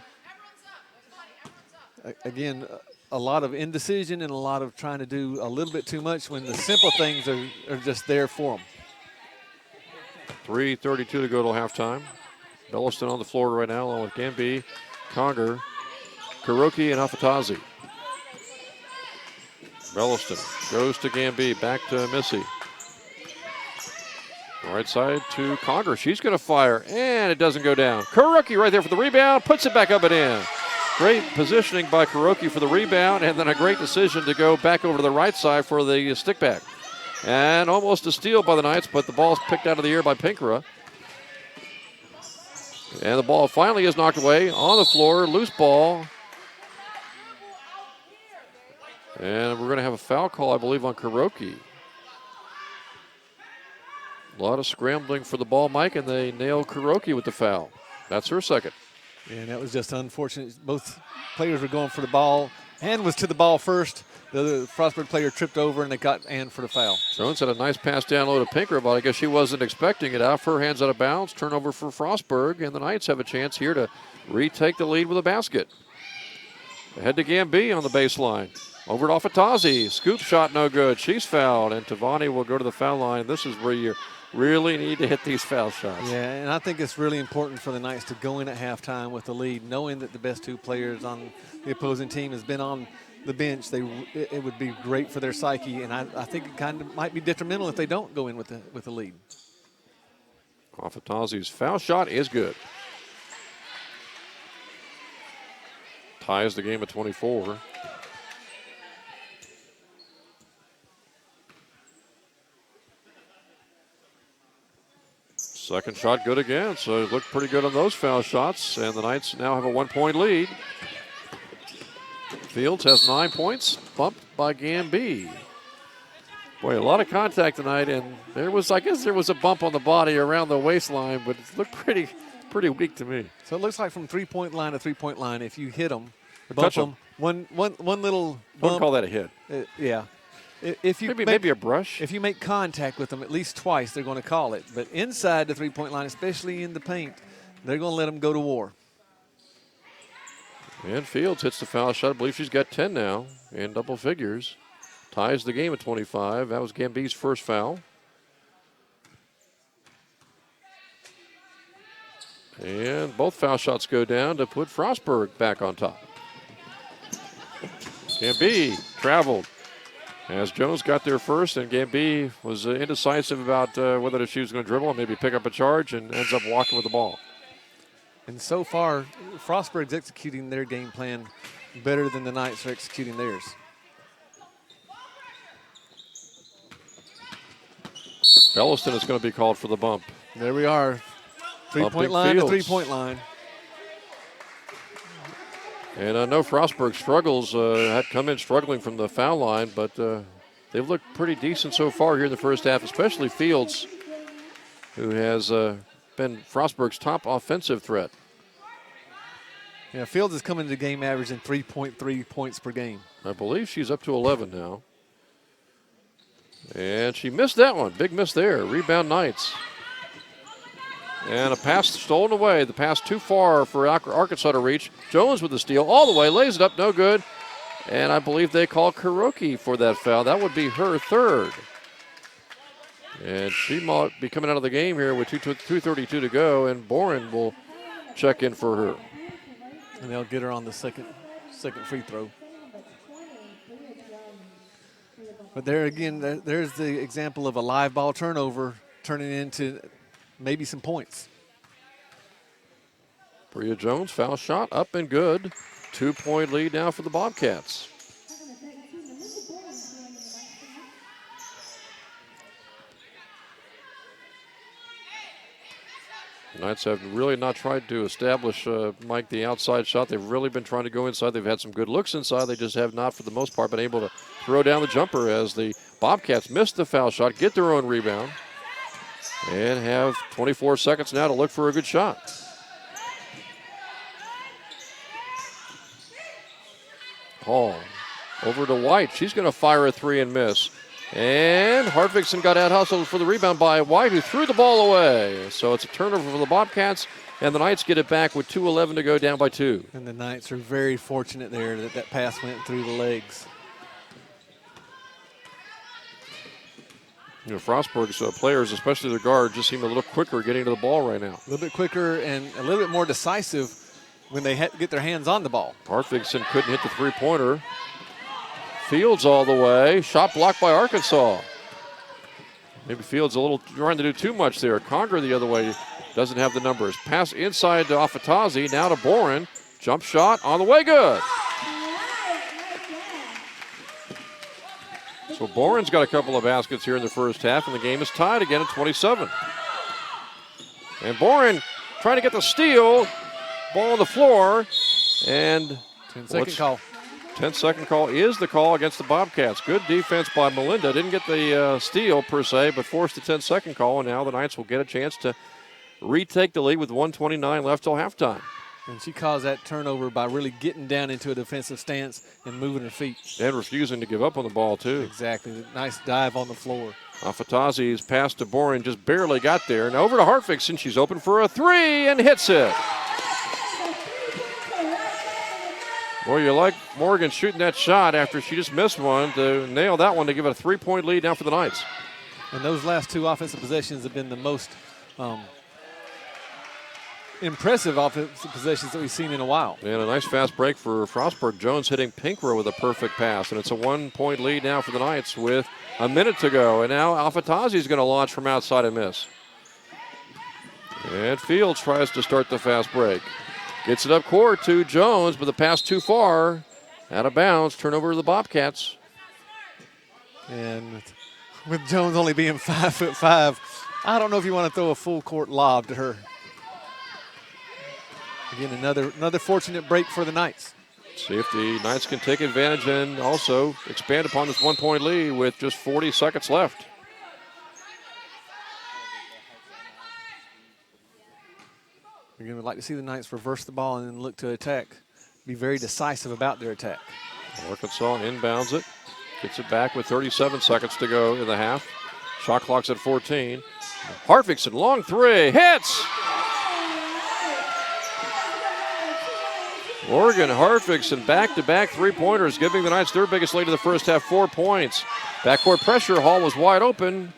Again, a lot of indecision and a lot of trying to do a little bit too much when the simple things are just there for them. 3:32 to go till halftime. Belliston on the floor right now along with Gamby, Conger, Kuroki, and Afatazi. Belliston goes to Gamby, back to Missy. Right side to Conger. She's going to fire, and it doesn't go down. Kuroki right there for the rebound, puts it back up and in. Great positioning by Kuroki for the rebound, and then a great decision to go back over to the right side for the stick back. And almost a steal by the Knights, but the ball's picked out of the air by Pinkara. And the ball finally is knocked away on the floor, loose ball. And we're going to have a foul call, I believe, on Kuroki. A lot of scrambling for the ball, Mike, and they nail Kuroki with the foul. That's her second. And that was just unfortunate. Both players were going for the ball. Hand was to the ball first. The other Frostburg player tripped over, and they got Ann for the foul. Jones had a nice pass down low to Pinker, but I guess she wasn't expecting it. Out her hands out of bounds. Turnover for Frostburg, and the Knights have a chance here to retake the lead with a basket. Ahead to Gamby on the baseline. Over to Afatazi. Scoop shot no good. She's fouled, and Tavani will go to the foul line. This is where you really need to hit these foul shots. Yeah, and I think it's really important for the Knights to go in at halftime with the lead, knowing that the best two players on the opposing team has been on the bench. It would be great for their psyche, and I think it kind of might be detrimental if they don't go in with the lead. Afatazi's foul shot is good. Ties the game at 24. Second shot good again, so it looked pretty good on those foul shots, and the Knights now have a 1-point lead. Fields has 9 points, bumped by Gamby. Boy, a lot of contact tonight, and I guess there was a bump on the body around the waistline, but it looked pretty weak to me. So it looks like from three-point line to three-point line, if you hit them, bump touch them, one little bump. I wouldn't call that a hit. Yeah. If you maybe a brush. If you make contact with them at least twice, they're going to call it. But inside the three-point line, especially in the paint, they're going to let them go to war. And Fields hits the foul shot. I believe she's got 10 now in double figures. Ties the game at 25. That was Gamby's first foul. And both foul shots go down to put Frostburg back on top. Gamby traveled. As Jones got there first, and Gamby was indecisive about whether she was going to dribble and maybe pick up a charge, and ends up walking with the ball. And so far, Frostburg's executing their game plan better than the Knights are executing theirs. Belliston is going to be called for the bump. There we are. Three-point line to three-point line. And I know Frostburg struggles, had come in struggling from the foul line, but they've looked pretty decent so far here in the first half, especially Fields, who has been Frostburg's top offensive threat. Yeah, Fields is coming to the game averaging 3.3 points per game. I believe she's up to 11 now. And she missed that one. Big miss there. Rebound Knights. And a pass stolen away. The pass too far for Arkansas to reach. Jones with the steal all the way. Lays it up. No good. And I believe they call Kuroki for that foul. That would be her third. And she might be coming out of the game here with 2:32 to go. And Boren will check in for her. And they'll get her on the second free throw. But there again, there's the example of a live ball turnover turning into maybe some points. Bria Jones, foul shot, up and good. 2-point lead now for the Bobcats. The Knights have really not tried to establish, Mike, the outside shot. They've really been trying to go inside. They've had some good looks inside. They just have not, for the most part, been able to throw down the jumper as the Bobcats miss the foul shot, get their own rebound, and have 24 seconds now to look for a good shot. Hall Over to White. She's going to fire a three and miss. And Hartvigsen got out hustled for the rebound by White, who threw the ball away. So it's a turnover for the Bobcats, and the Knights get it back with 2:11 to go, down by 2. And the Knights are very fortunate there that that pass went through the legs. You know, Frostburg's players, especially their guards, just seem a little quicker getting to the ball right now. A little bit quicker and a little bit more decisive when they get their hands on the ball. Hartvigsen couldn't hit the three-pointer. Fields all the way. Shot blocked by Arkansas. Maybe Fields a little trying to do too much there. Conger the other way doesn't have the numbers. Pass inside to Afatazi. Now to Boren. Jump shot on the way. Good. So Boren's got a couple of baskets here in the first half, and the game is tied again at 27. And Boren trying to get the steal. Ball on the floor. And 10-second call. 10-second call is the call against the Bobcats. Good defense by Melinda. Didn't get the steal per se, but forced the 10-second call, and now the Knights will get a chance to retake the lead with 1:29 left till halftime. And she caused that turnover by really getting down into a defensive stance and moving her feet. And refusing to give up on the ball, too. Exactly. Nice dive on the floor. Afatazi's pass to Boren just barely got there. And over to Hartvigsen. She's open for a three and hits it. Boy, you like Morgan shooting that shot after she just missed one to nail that one to give it a 3-point lead now for the Knights. And those last two offensive possessions have been the most impressive offensive possessions that we've seen in a while. And a nice fast break for Frostburg. Jones hitting Pinkra with a perfect pass. And it's a 1-point lead now for the Knights with a minute to go. And now Afatazi's going to launch from outside and miss. And Fields tries to start the fast break. Gets it up court to Jones, but the pass too far. Out of bounds. Turnover to the Bobcats. And with Jones only being 5'5", I don't know if you want to throw a full court lob to her. Again, another fortunate break for the Knights. See if the Knights can take advantage and also expand upon this 1-point lead with just 40 seconds left. Again, we'd like to see the Knights reverse the ball and then look to attack. Be very decisive about their attack. Arkansas inbounds it. Gets it back with 37 seconds to go in the half. Shot clock's at 14. Hartvigsen, long three. Hits! Morgan Hartvigsen back-to-back three-pointers, giving the Knights their biggest lead of the first half, 4 points. Backcourt pressure. Hall was wide open.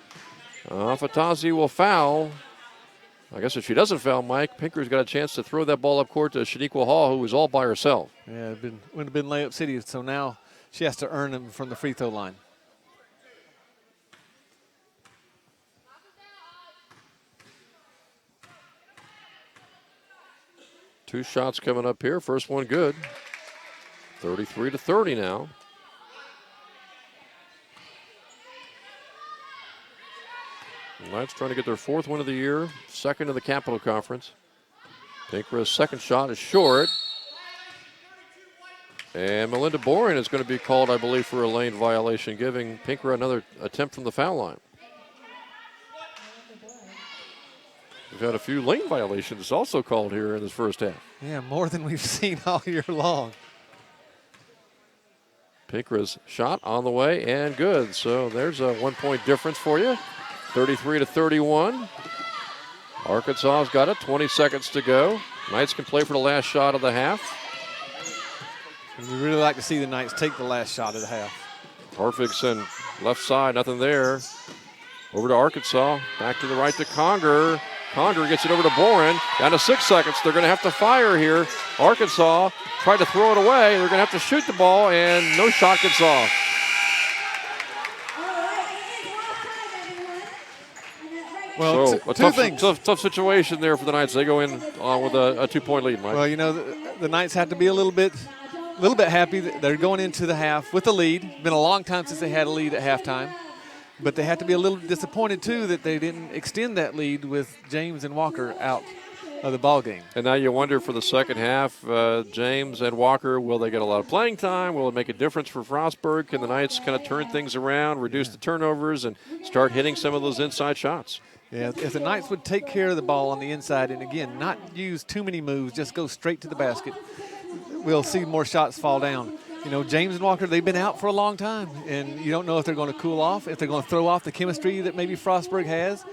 Afatazi will foul. I guess if she doesn't foul, Mike, Pinker's got a chance to throw that ball up court to Shaniqua Hall, who was all by herself. Yeah, it would have been layup city, so now she has to earn them from the free throw line. Two shots coming up here. First one good. 33-30 now. The Knights trying to get their 4th win of the year, 2nd in the Capital Conference. Pinkra's second shot is short. And Melinda Boren is going to be called, I believe, for a lane violation, giving Pinkra another attempt from the foul line. We've had a few lane violations also called here in this first half. Yeah, more than we've seen all year long. Pinkra's shot on the way and good. So there's a 1-point difference for you. 33-31. Arkansas's got it. 20 seconds to go. Knights can play for the last shot of the half. And we really like to see the Knights take the last shot of the half. Hartvigsen left side, nothing there. Over to Arkansas. Back to the right to Conger. Conger gets it over to Boren. Down to 6 seconds. They're going to have to fire here. Arkansas tried to throw it away. They're going to have to shoot the ball, and no shot gets off. Well, so a tough situation there for the Knights. They go in with a 2-point lead, Mike. Well, you know, the Knights have to be a little bit happy. They're going into the half with a lead. Been a long time since they had a lead at halftime. But they have to be a little disappointed, too, that they didn't extend that lead with James and Walker out of the ball game. And now you wonder for the second half, James and Walker, will they get a lot of playing time? Will it make a difference for Frostburg? Can the Knights kind of turn things around, reduce the turnovers, and start hitting some of those inside shots? Yeah, if the Knights would take care of the ball on the inside and, again, not use too many moves, just go straight to the basket, we'll see more shots fall down. James and Walker, they've been out for a long time, and you don't know if they're going to cool off, if they're going to throw off the chemistry that maybe Frostburg has.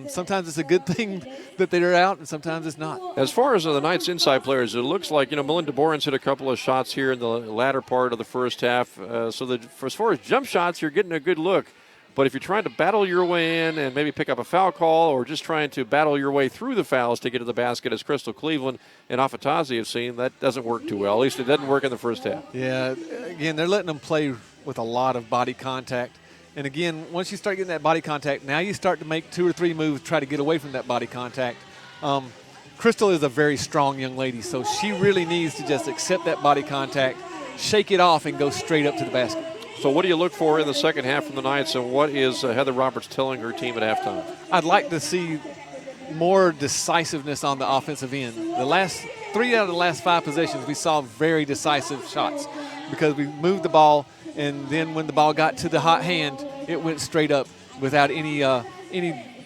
Sometimes it's a good thing that they're out, and sometimes it's not. As far as the Knights' inside players, it looks like, Melinda Boren's hit a couple of shots here in the latter part of the first half. As far as jump shots, you're getting a good look. But if you're trying to battle your way in and maybe pick up a foul call, or just trying to battle your way through the fouls to get to the basket, as Crystal Cleveland and Afatazi have seen, that doesn't work too well. At least it doesn't work in the first half. Yeah, again, they're letting them play with a lot of body contact. And again, once you start getting that body contact, now you start to make 2 or 3 moves, try to get away from that body contact. Crystal is a very strong young lady, so she really needs to just accept that body contact, shake it off, and go straight up to the basket. So what do you look for in the second half from the Knights, and what is Heather Roberts telling her team at halftime? I'd like to see more decisiveness on the offensive end. The last 3 out of the last 5 possessions, we saw very decisive shots because we moved the ball, and then when the ball got to the hot hand, it went straight up without any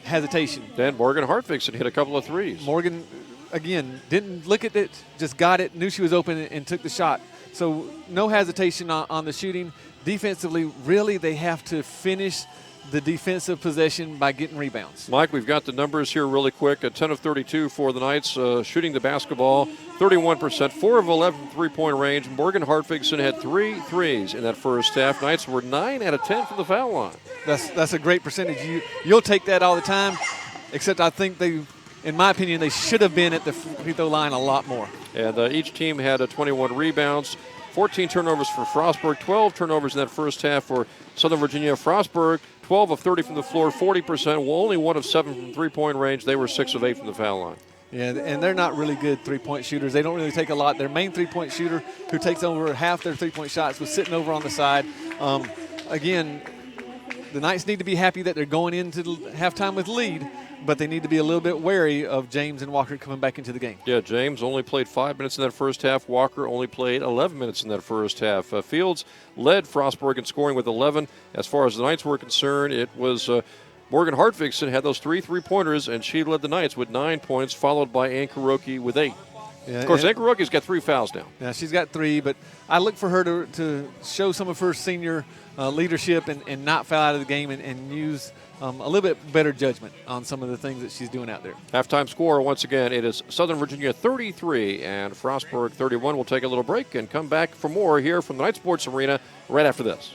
hesitation. Then Morgan Hartvigsen hit a couple of threes. Morgan, again, didn't look at it, just got it, knew she was open, and took the shot. So no hesitation on the shooting. Defensively, really, they have to finish the defensive possession by getting rebounds. Mike, we've got the numbers here really quick. 10 of 32 for the Knights, shooting the basketball, 31%, 4 of 11 three-point range. Morgan Hartvigsen had 3 threes in that first half. Knights were 9 out of 10 from the foul line. That's a great percentage. You'll take that all the time, except I think in my opinion, they should have been at the free throw line a lot more. And each team had 21 rebounds. 14 turnovers for Frostburg, 12 turnovers in that first half for Southern Virginia. Frostburg, 12 of 30 from the floor, 40%, only 1 of 7 from three-point range. They were 6 of 8 from the foul line. Yeah, and they're not really good three-point shooters. They don't really take a lot. Their main three-point shooter, who takes over half their three-point shots, was sitting over on the side. Again, the Knights need to be happy that they're going into halftime with lead, but they need to be a little bit wary of James and Walker coming back into the game. Yeah, James only played 5 minutes in that first half. Walker only played 11 minutes in that first half. Fields led Frostburg in scoring with 11. As far as the Knights were concerned, it was Morgan Hartvigsen had those 3 three-pointers, and she led the Knights with 9 points, followed by Ann Kuroki with 8. Yeah, of course, Ann Kuroki's got 3 fouls now. Yeah, she's got 3, but I look for her to show some of her senior leadership and not foul out of the game and use a little bit better judgment on some of the things that she's doing out there. Halftime score, once again, it is Southern Virginia 33 and Frostburg 31. We'll take a little break and come back for more here from the Knight Sports Arena right after this.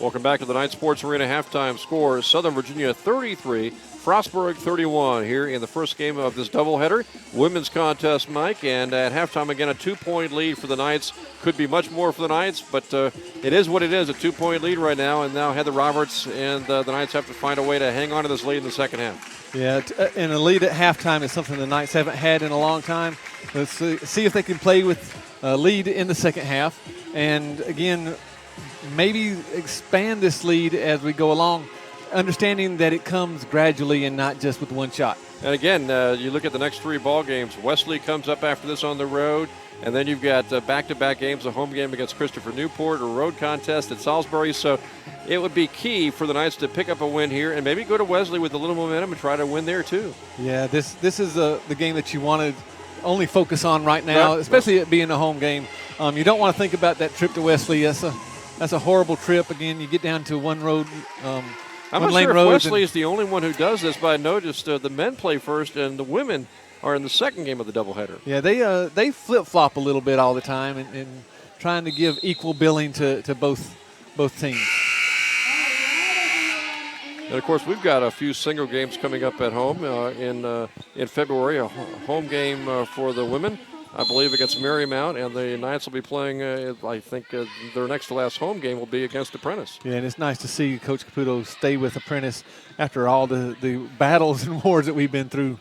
Welcome back to the Night Sports Arena halftime score. Southern Virginia 33, Frostburg 31 here in the first game of this doubleheader. Women's contest, Mike, and at halftime again a 2-point lead for the Knights. Could be much more for the Knights, but it is what it is, a 2-point lead right now, and now Heather Roberts and the Knights have to find a way to hang on to this lead in the second half. Yeah, and a lead at halftime is something the Knights haven't had in a long time. Let's see if they can play with a lead in the second half, and again, maybe expand this lead as we go along, understanding that it comes gradually and not just with one shot. And again, you look at the next 3 ball games. Wesley comes up after this on the road, and then you've got back-to-back games, a home game against Christopher Newport, a road contest at Salisbury. So it would be key for the Knights to pick up a win here and maybe go to Wesley with a little momentum and try to win there too. Yeah, this is the game that you want to only focus on right now, especially it being a home game. You don't want to think about that trip to Wesley. That's a horrible trip. Again, you get down to one road. I'm not sure if Wesley is the only one who does this, but I noticed the men play first and the women are in the second game of the doubleheader. Yeah, they flip-flop a little bit all the time and trying to give equal billing to both teams. And, of course, we've got a few single games coming up at home in February, a home game for the women, I believe, against Marymount, and the Knights will be playing, I think, their next to last home game will be against Apprentice. Yeah, and it's nice to see Coach Caputo stay with Apprentice after all the battles and wars that we've been through.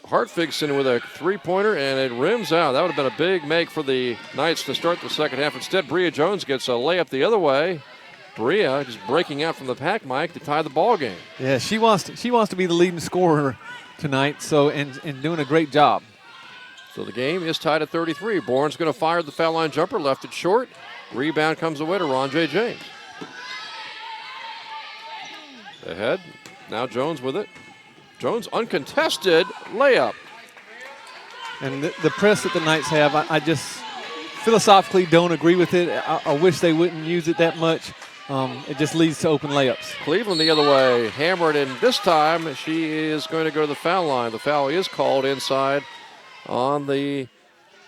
Hartfigson with a three-pointer, and it rims out. That would have been a big make for the Knights to start the second half. Instead, Bria Jones gets a layup the other way. Bria just breaking out from the pack, Mike, to tie the ball game. Yeah, she wants to be the leading scorer tonight, so and doing a great job. So the game is tied at 33. Bourne's going to fire the foul line jumper, left it short. Rebound comes away to Ron J. James. Ahead, now Jones with it. Jones uncontested layup. And the press that the Knights have, I just philosophically don't agree with it. I wish they wouldn't use it that much. It just leads to open layups. Cleveland the other way, hammered, and this time she is going to go to the foul line. The foul is called inside on the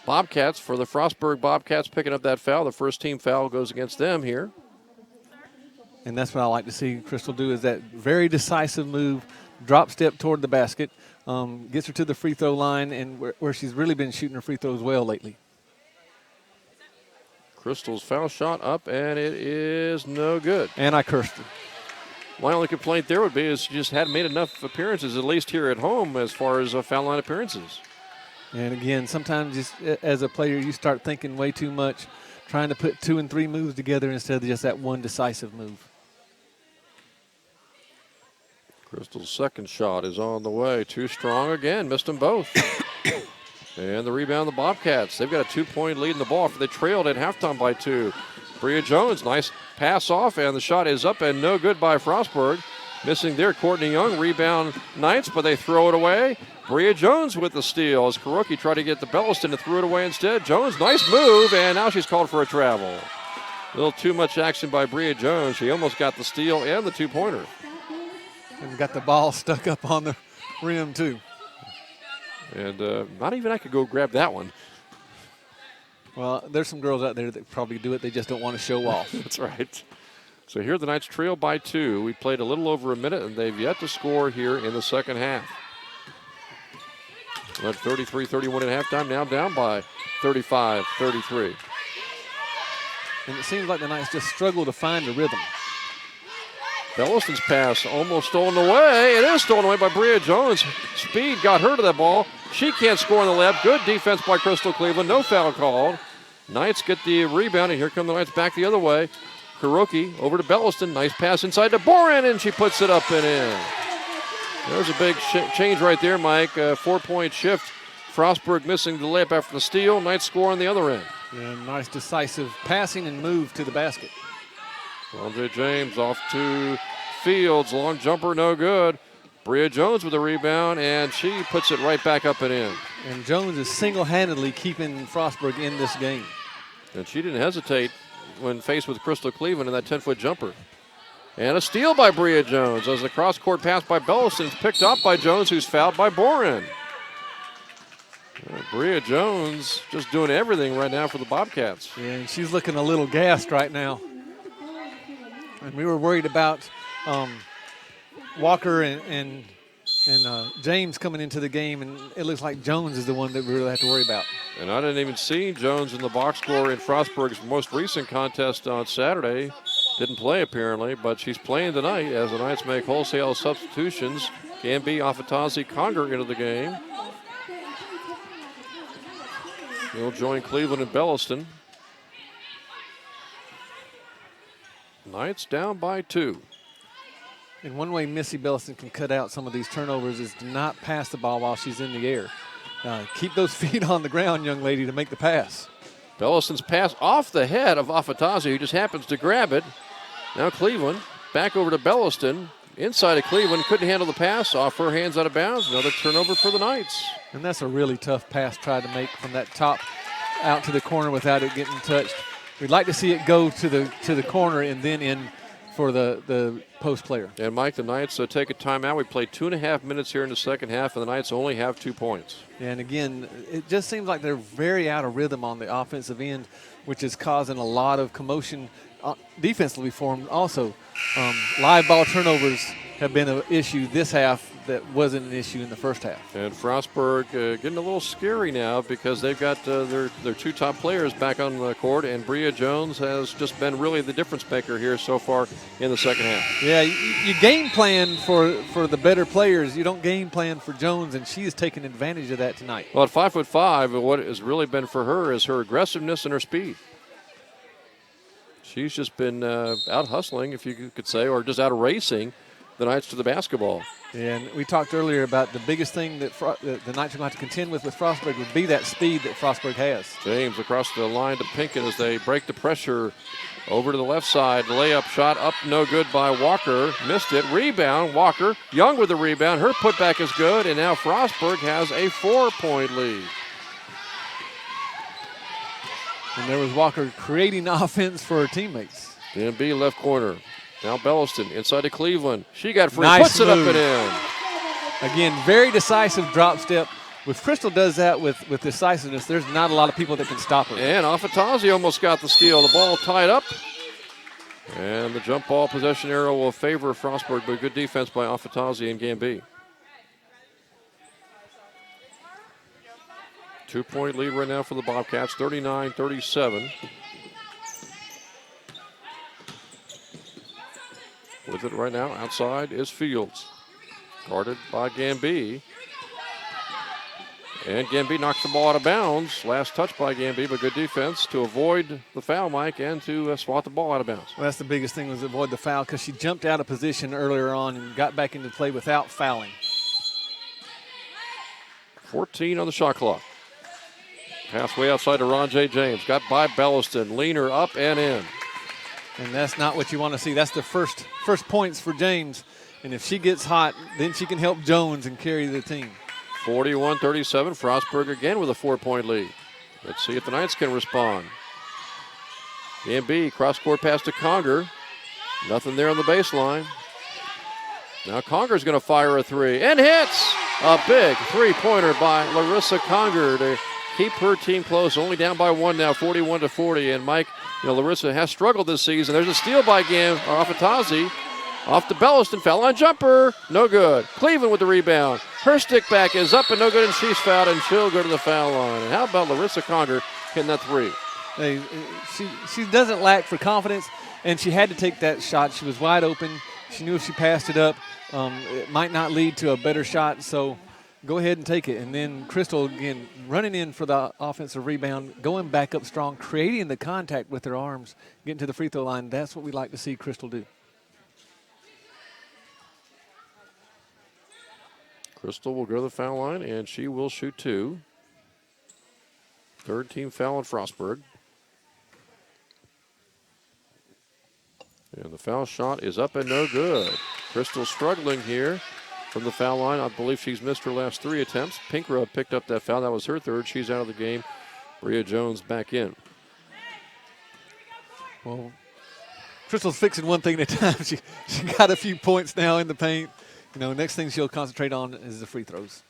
Bobcats for the Frostburg Bobcats picking up that foul. The first team foul goes against them here. And that's what I like to see Crystal do, is that very decisive move, drop step toward the basket, gets her to the free throw line, and where she's really been shooting her free throws well lately. Crystal's foul shot up, and it is no good. And I cursed her. My only complaint there would be is she just hadn't made enough appearances, at least here at home, as far as foul line appearances. And again, sometimes just as a player, you start thinking way too much, trying to put 2 and 3 moves together instead of just that one decisive move. Crystal's second shot is on the way. Too strong again. Missed them both. And the rebound, the Bobcats. They've got a 2-point lead in the ball after they trailed at halftime by 2. Bria Jones, nice pass off, and the shot is up and no good by Frostburg. Missing there, Courtney Young. Rebound Knights, but they throw it away. Bria Jones with the steal as Kuroki tried to get the Belliston and threw it away instead. Jones, nice move, and now she's called for a travel. A little too much action by Bria Jones. She almost got the steal and the 2-pointer. And got the ball stuck up on the rim, too. And not even I could go grab that one. Well, there's some girls out there that probably do it. They just don't want to show off. That's right. So here the Knights trail by 2. We played a little over a minute, and they've yet to score here in the second half. Led 33-31 at halftime, now down by 35-33. And it seems like the Knights just struggle to find a rhythm. Belliston's pass almost stolen away. It is stolen away by Bria Jones. Speed got her to that ball. She can't score on the left. Good defense by Crystal Cleveland. No foul called. Knights get the rebound, and here come the Knights back the other way. Kuroki over to Belliston. Nice pass inside to Boren, and she puts it up and in. There's a big change right there, Mike. 4-point shift. Frostburg missing the layup after the steal. Knights score on the other end. Yeah, nice decisive passing and move to the basket. Andre James off to Fields. Long jumper, no good. Bria Jones with the rebound, and she puts it right back up and in. And Jones is single-handedly keeping Frostburg in this game. And she didn't hesitate when faced with Crystal Cleveland in that 10-foot jumper. And a steal by Bria Jones as the cross-court pass by Belliston is picked up by Jones, who's fouled by Boren. Bria Jones just doing everything right now for the Bobcats. Yeah, and she's looking a little gassed right now. And we were worried about Walker and James coming into the game, and it looks like Jones is the one that we really have to worry about. And I didn't even see Jones in the box score in Frostburg's most recent contest on Saturday. Didn't play apparently, but she's playing tonight as the Knights make wholesale substitutions. Gamby, Afatazi, Conger into the game. They'll join Cleveland and Belliston. Knights down by 2. And one way Missy Belliston can cut out some of these turnovers is to not pass the ball while she's in the air. Keep those feet on the ground, young lady, to make the pass. Belliston's pass off the head of Afatazi, who just happens to grab it. Now Cleveland back over to Belliston. Inside of Cleveland, couldn't handle the pass. Off her hands, out of bounds. Another turnover for the Knights. And that's a really tough pass tried to make from that top out to the corner without it getting touched. We'd like to see it go to the corner and then in for the post player. And Mike, the Knights take a timeout. We played 2.5 minutes here in the second half, and the Knights only have 2 points. And again, it just seems like they're very out of rhythm on the offensive end, which is causing a lot of commotion defensively for them. Also, live ball turnovers have been an issue this half that wasn't an issue in the first half. And Frostburg getting a little scary now because they've got their 2 top players back on the court, and Bria Jones has just been really the difference maker here so far in the second half. Yeah, you game plan for the better players. You don't game plan for Jones, and she is taking advantage of that tonight. Well, at 5'5", what has really been for her is her aggressiveness and her speed. She's just been out hustling, if you could say, or just out racing the Knights to the basketball. And we talked earlier about the biggest thing that the Knights are going to have to contend with Frostburg would be that speed that Frostburg has. James across the line to Pinkin as they break the pressure over to the left side. Layup shot up, no good by Walker. Missed it. Rebound, Walker. Young with the rebound. Her putback is good, and now Frostburg has a 4-point lead. And there was Walker creating offense for her teammates. DMB left corner. Now Belliston inside to Cleveland. She got free, Nice puts it move. up and in. Again, very decisive drop step. If Crystal does that with decisiveness, there's not a lot of people that can stop her. And Afatazi almost got the steal. The ball tied up. And the jump ball possession arrow will favor Frostburg, but good defense by Afatazi and Gamby. 2-point lead right now for the Bobcats, 39-37. With it right now, outside is Fields. Guarded by Gamby. And Gamby knocks the ball out of bounds. Last touch by Gamby, but good defense to avoid the foul, Mike, and to swat the ball out of bounds. Well, that's the biggest thing was avoid the foul because she jumped out of position earlier on and got back into play without fouling. 14 on the shot clock. Pass way outside to Ron J. James. Got by Belliston. Leaner up and in. And that's not what you want to see. That's the first points for James. And if she gets hot, then she can help Jones and carry the team. 41-37. Frostburg again with a 4-point lead. Let's see if the Knights can respond. Gamby, cross-court pass to Conger. Nothing there on the baseline. Now Conger's going to fire a 3 and hits a big 3-pointer by Larissa Conger to keep her team close. Only down by 1 now, 41-40. And Mike, Larissa has struggled this season. There's a steal by Afatazi. Off to Belliston, foul line jumper, no good. Cleveland with the rebound. Her stick back is up and no good, and she's fouled, and she'll go to the foul line. And how about Larissa Conger hitting that 3? Hey, she doesn't lack for confidence, and she had to take that shot. She was wide open. She knew if she passed it up, it might not lead to a better shot, so go ahead and take it. And then Crystal, again, running in for the offensive rebound, going back up strong, creating the contact with her arms, getting to the free throw line. That's what we like to see Crystal do. Crystal will go to the foul line, and she will shoot 2. Third team foul on Frostburg. And the foul shot is up and no good. Crystal struggling here from the foul line. I believe she's missed her last 3 attempts. Pinkra picked up that foul. That was her 3rd. She's out of the game. Bria Jones back in. Well, Crystal's fixing one thing at a time. She got a few points now in the paint. Next thing she'll concentrate on is the free throws.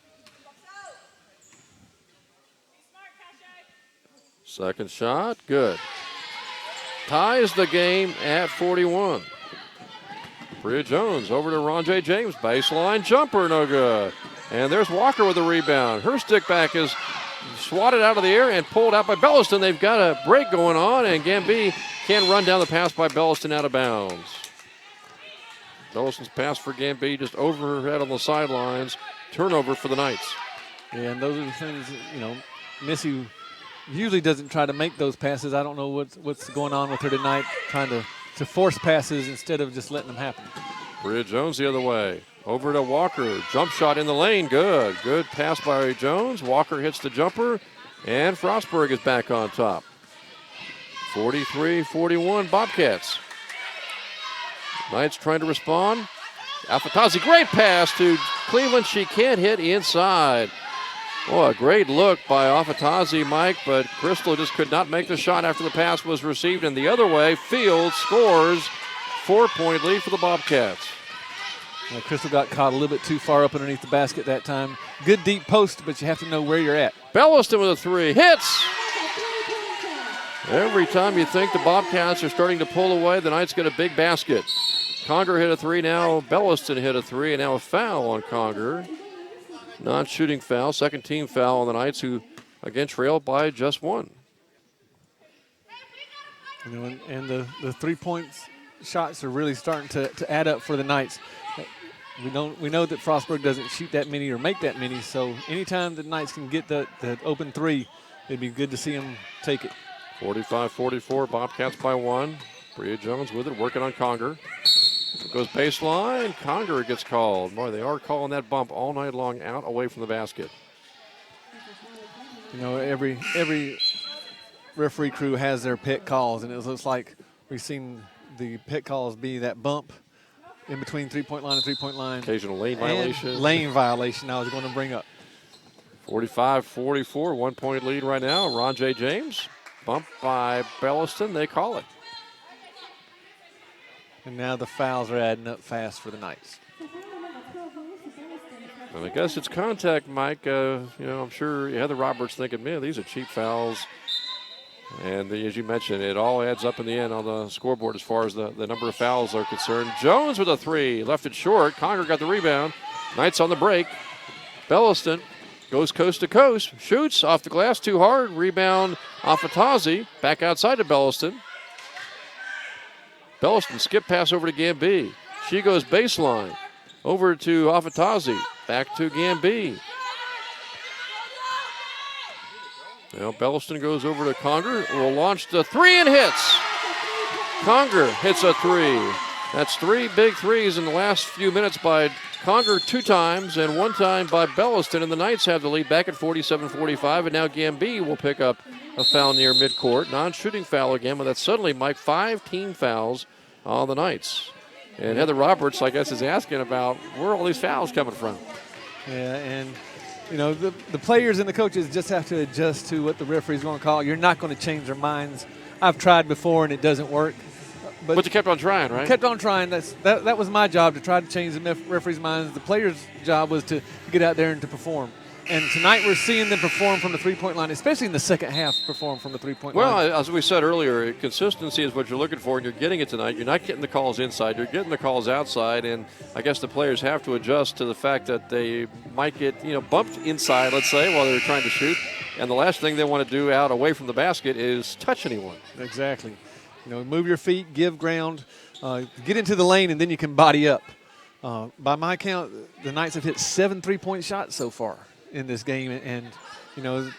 Second shot, good. Ties the game at 41. Bria Jones over to Ronjay James. Baseline jumper, no good. And there's Walker with the rebound. Her stick back is swatted out of the air and pulled out by Belliston. They've got a break going on, and Gamby can't run down the pass by Belliston out of bounds. Belliston's pass for Gamby just over her head on the sidelines. Turnover for the Knights. Yeah, and those are the things, Missy usually doesn't try to make those passes. I don't know what's going on with her tonight, trying to force passes instead of just letting them happen. Bria Jones the other way. Over to Walker. Jump shot in the lane. Good. Good pass by Jones. Walker hits the jumper, and Frostburg is back on top. 43-41 Bobcats. Knights trying to respond. Afatazi, great pass to Cleveland. She can't hit inside. Oh, a great look by Afatazi, Mike, but Crystal just could not make the shot after the pass was received. And the other way, Fields scores. 4-point lead for the Bobcats. Well, Crystal got caught a little bit too far up underneath the basket that time. Good deep post, but you have to know where you're at. Belliston with a three. Hits! Every time you think the Bobcats are starting to pull away, the Knights get a big basket. Conger hit a three now. Belliston hit a three, and now a foul on Conger. Non-shooting foul, second team foul on the Knights, who again trailed by just one. And the 3-point shots are really starting to add up for the Knights. We know that Frostburg doesn't shoot that many or make that many, so anytime the Knights can get the open three, it'd be good to see them take it. 45-44, Bobcats by one. Bria Jones with it, working on Conger. It goes baseline, Conger gets called. Boy, they are calling that bump all night long out away from the basket. Every referee crew has their pit calls, and it looks like we've seen the pit calls be that bump in between three-point line and three-point line. Occasional lane violation. Lane violation I was going to bring up. 45-44, 1-point lead right now. Ronjay James, bumped by Belliston, they call it. And now the fouls are adding up fast for the Knights. And I guess it's contact, Mike. I'm sure Heather Roberts thinking, man, these are cheap fouls. And as you mentioned, it all adds up in the end on the scoreboard as far as the number of fouls are concerned. Jones with a three, left it short. Conger got the rebound. Knights on the break. Belliston goes coast to coast, shoots off the glass too hard. Rebound off of Tazi, back outside to Belliston. Belliston skip pass over to Gamby. She goes baseline over to Afatazi, back to Gamby. Now Belliston goes over to Conger, will launch the three and hits. Conger hits a three. That's three big threes in the last few minutes by Conger 2 times and 1 time by Belliston, and the Knights have the lead back at 47-45, and now Gamby will pick up a foul near midcourt. Non-shooting foul again, but that's suddenly, Mike, 5 team fouls on the Knights. And Heather Roberts, I guess, is asking about where all these fouls coming from. Yeah, and the players and the coaches just have to adjust to what the referee's going to call. You're not going to change their minds. I've tried before, and it doesn't work. But you kept on trying, right? Kept on trying. That was my job, to try to change the referee's minds. The players' job was to get out there and to perform. And tonight we're seeing them perform from the three-point line, especially in the second half, perform from the three-point line. Well, as we said earlier, consistency is what you're looking for, and you're getting it tonight. You're not getting the calls inside. You're getting the calls outside, and I guess the players have to adjust to the fact that they might get bumped inside, let's say, while they're trying to shoot. And the last thing they want to do out away from the basket is touch anyone. Exactly. Move your feet, give ground, get into the lane, and then you can body up. By my count, the Knights have hit 7 3-point shots so far in this game, and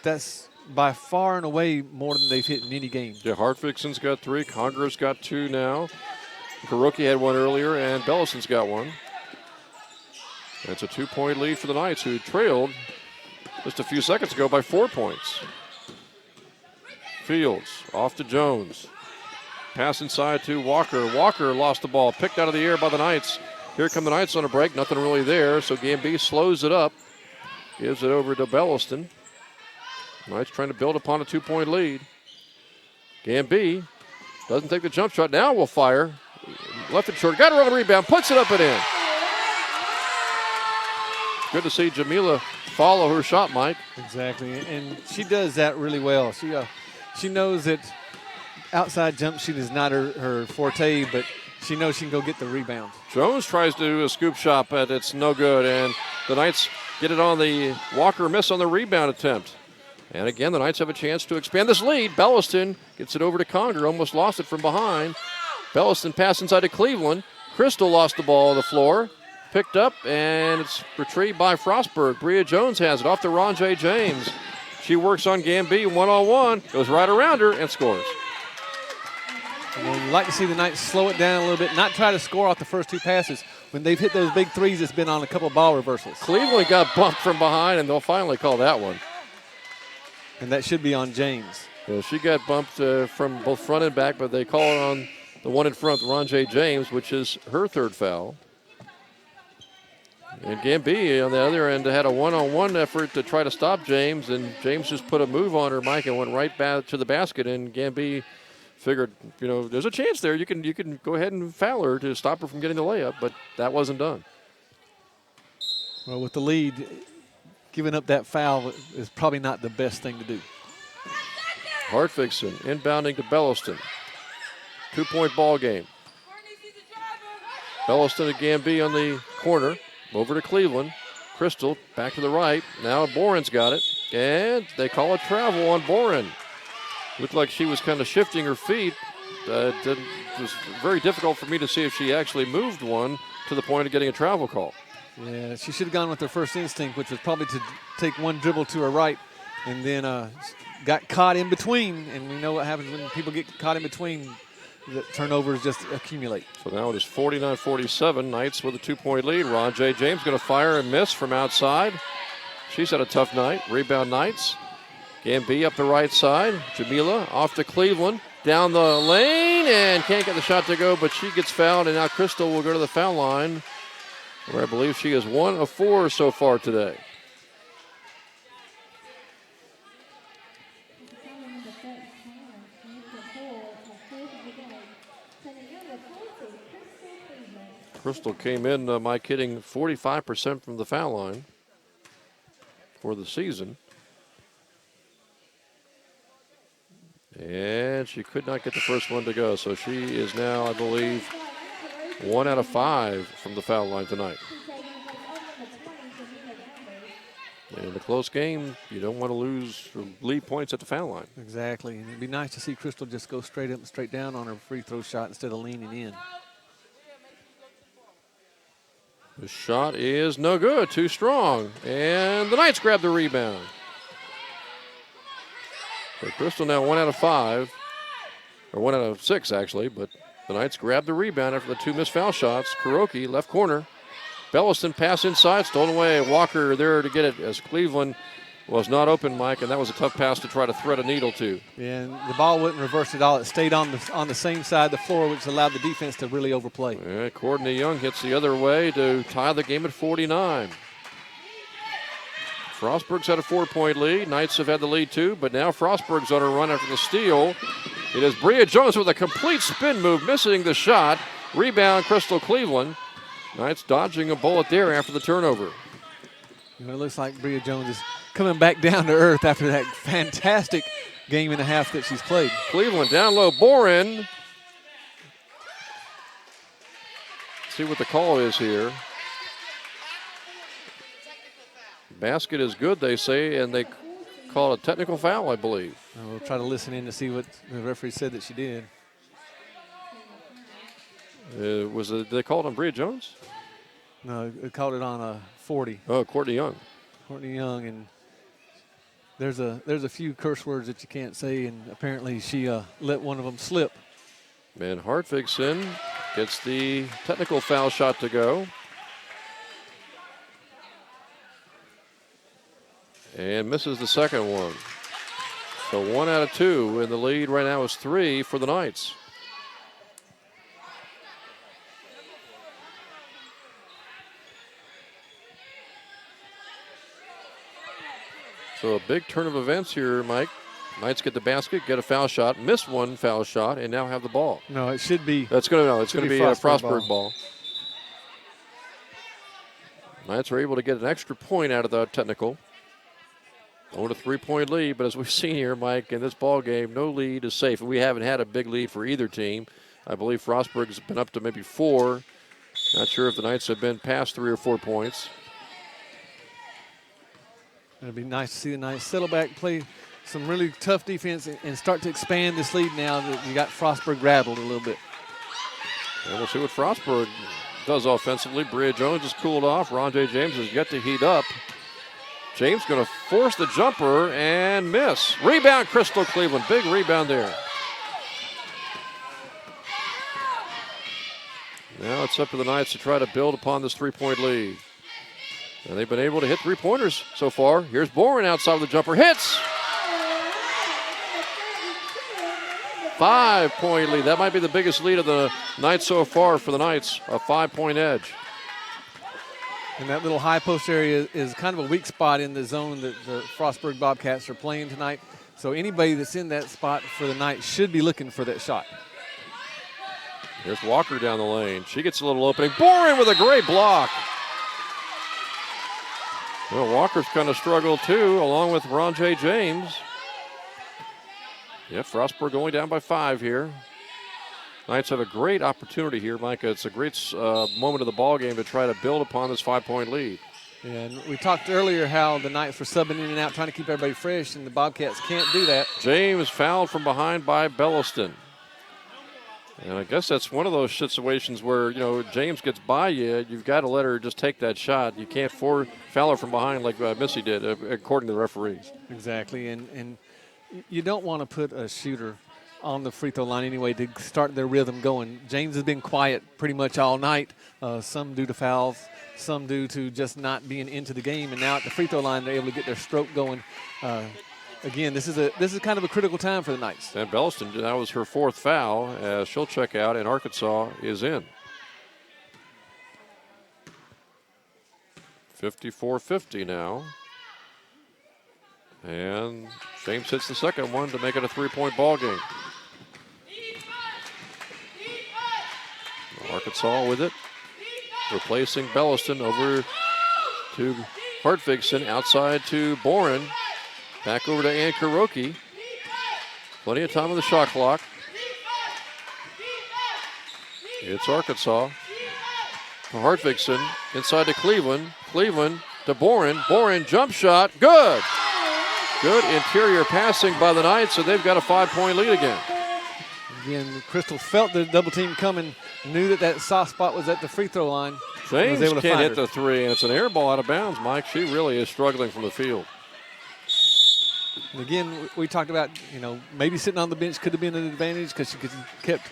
that's by far and away more than they've hit in any game. Yeah, Hartvigson's got 3, Conger's got 2 now. Kuroki had 1 earlier, and Bellison's got 1. That's a 2-point lead for the Knights, who trailed just a few seconds ago by 4 points. Fields off to Jones. Pass inside to Walker. Walker lost the ball, picked out of the air by the Knights. Here come the Knights on a break, nothing really there, so Gamby slows it up. Gives it over to Belliston. Knights trying to build upon a 2-point lead. Gamby doesn't take the jump shot. Now will fire. Left it short. Got her on the rebound. Puts it up and in. Good to see Jamila follow her shot, Mike. Exactly, and she does that really well. She knows that outside jump shoot is not her forte, but she knows she can go get the rebound. Jones tries to do a scoop shot, but it's no good. And the Knights get it on the Walker miss on the rebound attempt. And again, the Knights have a chance to expand this lead. Belliston gets it over to Conger, almost lost it from behind. Belliston pass inside to Cleveland. Crystal lost the ball on the floor. Picked up, and it's retrieved by Frostburg. Bria Jones has it off to Ronjay James. She works on Gamby one-on-one, goes right around her, and scores. You'd like to see the Knights slow it down a little bit, not try to score off the first two passes. When they've hit those big threes, it's been on a couple of ball reversals. Cleveland got bumped from behind, and they'll finally call that one. And that should be on James. Yeah, she got bumped from both front and back, but they call it on the one in front, Ronjay James, which is her third foul. And Gamby on the other end had a one-on-one effort to try to stop James, and James just put a move on her, Mike, and went right back to the basket, and Gamby figured, there's a chance there. You can go ahead and foul her to stop her from getting the layup, but that wasn't done. Well, with the lead, giving up that foul is probably not the best thing to do. Hartfixson inbounding to Belliston. 2-point ball game. Belliston and Gamby on the corner. Over to Cleveland. Crystal back to the right. Now Boren's got it. And they call a travel on Boren. Looked like she was kind of shifting her feet. It was very difficult for me to see if she actually moved one to the point of getting a travel call. Yeah, she should have gone with her first instinct, which was probably to take one dribble to her right, and then got caught in between. And we know what happens when people get caught in between. The turnovers just accumulate. So now it is 49-47. Knights with a 2-point lead. Ronjay James going to fire and miss from outside. She's had a tough night. Rebound Knights. Gamby up the right side. Jamila off to Cleveland. Down the lane and can't get the shot to go, but she gets fouled, and now Crystal will go to the foul line, where I believe she is 1 of 4 so far today. Crystal came in, Mike, hitting 45% from the foul line for the season. And she could not get the first one to go. So she is now, I believe, 1 out of 5 from the foul line tonight. And in a close game, you don't want to lose or lead points at the foul line. Exactly. And it'd be nice to see Crystal just go straight up and straight down on her free throw shot instead of leaning in. The shot is no good, too strong. And the Knights grab the rebound. So Crystal now 1 out of 5, or 1 out of 6 actually, but the Knights grab the rebound after the 2 missed foul shots. Kuroki, left corner. Belliston pass inside, stolen away. Walker there to get it as Cleveland was not open, Mike, and that was a tough pass to try to thread a needle to. Yeah, and the ball wouldn't reverse at all. It stayed on the same side of the floor, which allowed the defense to really overplay. Yeah, Courtney Young hits the other way to tie the game at 49. Frostburg's had a 4-point lead. Knights have had the lead too, but now Frostburg's on a run after the steal. It is Bria Jones with a complete spin move, missing the shot. Rebound, Crystal Cleveland. Knights dodging a bullet there after the turnover. It looks like Bria Jones is coming back down to earth after that fantastic game and a half that she's played. Cleveland down low. Boren. See what the call is here. Basket is good, they say, and they call it a technical foul, I believe. We'll try to listen in to see what the referee said that she did. They called on Bria Jones? No, it called it on a 40. Oh, Courtney Young. Courtney Young, and there's a few curse words that you can't say, and apparently she let one of them slip. And Hartfixson gets the technical foul shot to go. And misses the second one. So 1 out of 2, and the lead right now is 3 for the Knights. So a big turn of events here, Mike. Knights get the basket, get a foul shot, miss one foul shot, and now have the ball. No, it should be. It's going to be a Frostburg ball. Knights are able to get an extra point out of the technical. On a 3-point lead, but as we've seen here, Mike, in this ball game, no lead is safe. We haven't had a big lead for either team. I believe Frostburg's been up to maybe 4. Not sure if the Knights have been past 3 or 4 points. It'll be nice to see the Knights settle back, play some really tough defense, and start to expand this lead now that you got Frostburg rattled a little bit. And we'll see what Frostburg does offensively. Bria Jones has cooled off. Ronjay James has yet to heat up. James going to force the jumper and miss. Rebound, Crystal Cleveland. Big rebound there. Now it's up to the Knights to try to build upon this 3-point lead. And they've been able to hit 3-pointers so far. Here's Boren outside of the jumper. Hits! 5-point lead. That might be the biggest lead of the night so far for the Knights. A 5-point edge. And that little high post area is kind of a weak spot in the zone that the Frostburg Bobcats are playing tonight. So anybody that's in that spot for the Knights should be looking for that shot. Here's Walker down the lane. She gets a little opening. Boren with a great block. Well, Walker's kind of struggled too, along with Ronjay James. Yeah, Frostburg only down by 5 here. Knights have a great opportunity here, Micah. It's a great moment of the ball game to try to build upon this 5-point lead. Yeah, and we talked earlier how the Knights were subbing in and out, trying to keep everybody fresh, and the Bobcats can't do that. James fouled from behind by Belliston. And I guess that's one of those situations where, you know, James gets by you, you've got to let her just take that shot. You can't foul her from behind like Missy did, according to the referees. Exactly, and you don't want to put a shooter on the free throw line anyway to start their rhythm going. James has been quiet pretty much all night, some due to fouls, some due to just not being into the game, and now at the free throw line they're able to get their stroke going. Again, this is kind of a critical time for the Knights. And Belliston, that was her 4th foul as she'll check out, and Arkansas is in. 54-50 now. And James hits the second one to make it a 3-point ball game. Arkansas with it, replacing Belliston over to Hartvigsen, outside to Boren. Back over to Ann Kuroki. Plenty of time on the shot clock. It's Arkansas. To Hartvigsen, inside to Cleveland. Cleveland to Boren. Boren, jump shot, good. Good interior passing by the Knights, so they've got a 5-point lead again. Again, Crystal felt the double team coming, knew that soft spot was at the free throw line. James can't hit the 3, and it's an air ball out of bounds, Mike. She really is struggling from the field. And again, we talked about, you know, maybe sitting on the bench could have been an advantage because she could have kept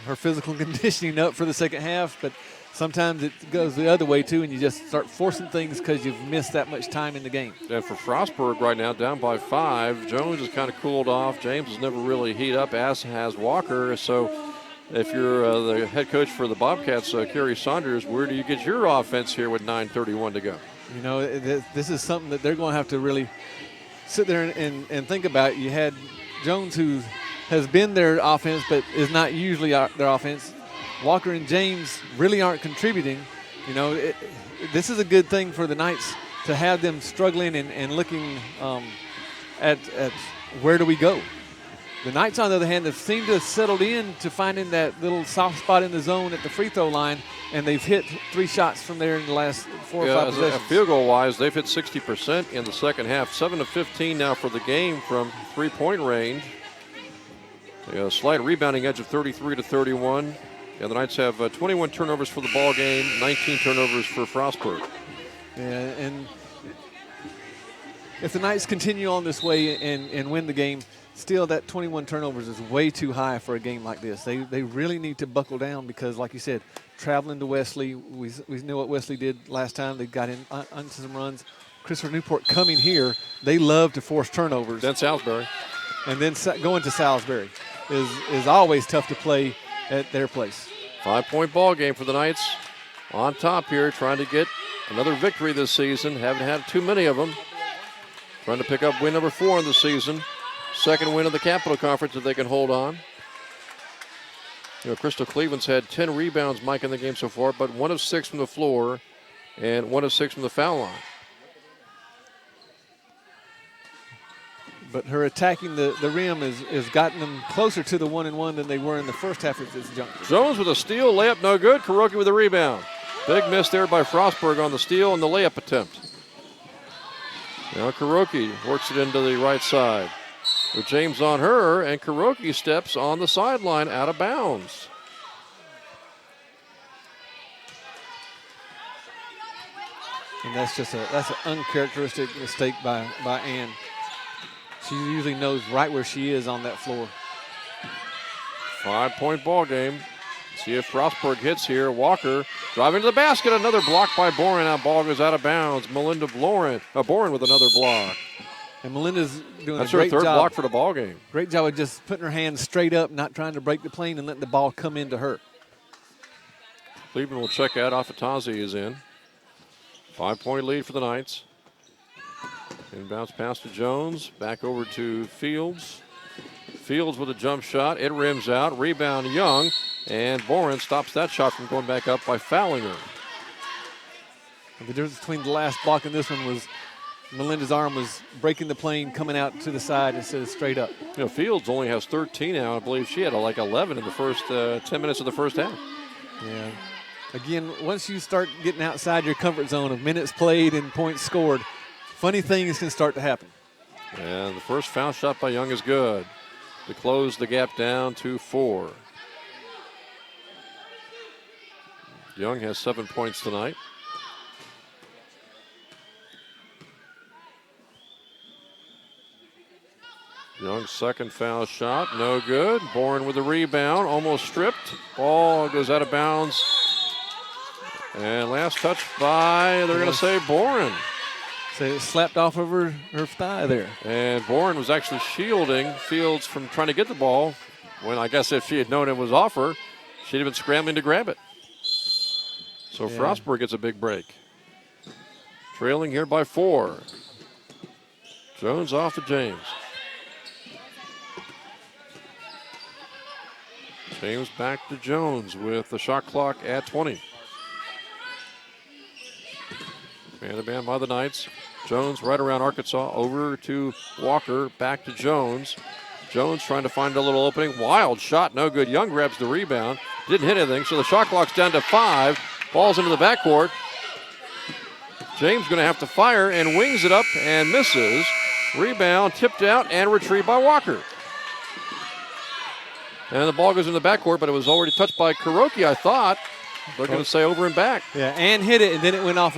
her physical conditioning up for the second half, but sometimes it goes the other way too, and you just start forcing things because you've missed that much time in the game. And for Frostburg right now, down by 5, Jones has kind of cooled off. James has never really heated up, as has Walker. So if you're the head coach for the Bobcats, Kerry Saunders, where do you get your offense here with 9:31 to go? You know, this is something that they're going to have to really sit there and think about. You had Jones, who has been their offense but is not usually their offense. Walker and James really aren't contributing. You know, this is a good thing for the Knights to have them struggling and looking at where do we go. The Knights, on the other hand, have seemed to have settled in to finding that little soft spot in the zone at the free throw line, and they've hit 3 shots from there in the last 4 or 5 possessions. Field goal wise, they've hit 60% in the second half. 7 of 15 now for the game from 3-point range. A slight rebounding edge of 33-31. And the Knights have 21 turnovers for the ball game, 19 turnovers for Frostburg. Yeah, and if the Knights continue on this way and win the game, still that 21 turnovers is way too high for a game like this. They really need to buckle down because, like you said, traveling to Wesley, we know what Wesley did last time. They got in onto some runs. Christopher Newport coming here, they love to force turnovers. Then Salisbury. And then going to Salisbury is always tough to play at their place. 5-point ball game for the Knights. On top here, trying to get another victory this season. Haven't had too many of them. Trying to pick up win number 4 in the season. Second win of the Capital Conference if they can hold on. You know, Crystal Cleveland's had 10 rebounds, Mike, in the game so far, but 1 of 6 from the floor and 1 of 6 from the foul line. But her attacking the rim has gotten them closer to the 1-and-1 than they were in the first half at this juncture. Jones with a steal, layup no good. Kuroki with a rebound. Big miss there by Frostburg on the steal and the layup attempt. Now Kuroki works it into the right side. With James on her, and Kuroki steps on the sideline out of bounds. And that's an uncharacteristic mistake by Ann. She usually knows right where she is on that floor. 5-point ball game. See if Frostburg hits here. Walker driving to the basket. Another block by Boren. That ball goes out of bounds. Melinda Boren with another block. And Melinda's doing That's a great her third job. block for the ball game. Great job of just putting her hands straight up, not trying to break the plane and letting the ball come into her. Cleveland will check out. Afatazi is in. 5-point lead for the Knights. Inbounds pass to Jones. Back over to Fields. Fields with a jump shot. It rims out. Rebound Young. And Boren stops that shot from going back up by fouling her. The difference between the last block and this one was Melinda's arm was breaking the plane, coming out to the side instead of straight up. You know, Fields only has 13 now. I believe she had like 11 in the first 10 minutes of the first half. Yeah. Again, once you start getting outside your comfort zone of minutes played and points scored, funny things can start to happen. And the first foul shot by Young is good to close the gap down to 4. Young has 7 points tonight. Young's second foul shot, no good. Boren with the rebound, almost stripped. Ball goes out of bounds. And last touch by, they're going to say Boren. So it slapped off of her thigh there. And Boren was actually shielding Fields from trying to get the ball. When I guess if she had known it was off her, she'd have been scrambling to grab it. So Yeah. Frostburg gets a big break. Trailing here by 4. Jones off to James. James back to Jones with the shot clock at 20. Man-to-man by the Knights. Jones right around Arkansas, over to Walker, back to Jones. Jones trying to find a little opening. Wild shot, no good. Young grabs the rebound. Didn't hit anything, so the shot clock's down to 5. Ball's into the backcourt. James going to have to fire and wings it up and misses. Rebound tipped out and retrieved by Walker. And the ball goes in the backcourt, but it was already touched by Kuroki, I thought. They're going to say over and back. Yeah, and hit it, and then it went off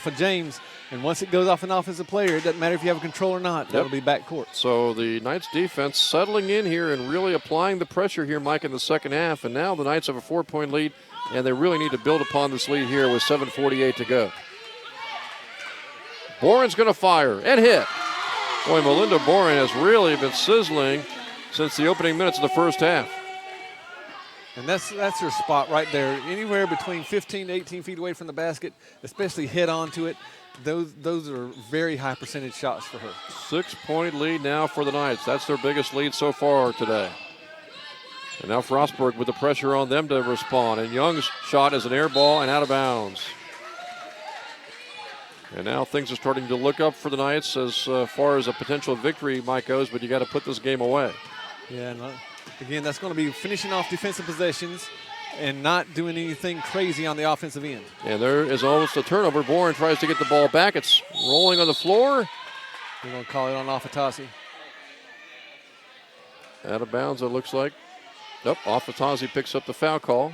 of James. And once it goes off an offensive player, it doesn't matter if you have control or not. That'll be backcourt. So the Knights defense settling in here and really applying the pressure here, Mike, in the second half. And now the Knights have a 4-point lead, and they really need to build upon this lead here with 7:48 to go. Boren's going to fire and hit. Boy, Melinda Boren has really been sizzling since the opening minutes of the first half. And that's her spot right there. Anywhere between 15 to 18 feet away from the basket, especially head onto it, those are very high percentage shots for her. 6-point lead now for the Knights. That's their biggest lead so far today. And now Frostburg with the pressure on them to respond. And Young's shot is an air ball and out of bounds. And now things are starting to look up for the Knights as far as a potential victory, Mike, goes, but you got to put this game away. Yeah, and again, that's going to be finishing off defensive possessions and not doing anything crazy on the offensive end. And there is almost a turnover. Boren tries to get the ball back. It's rolling on the floor. We're going to call it on Afatazi. Out of bounds, it looks like. Nope, Afatazi picks up the foul call.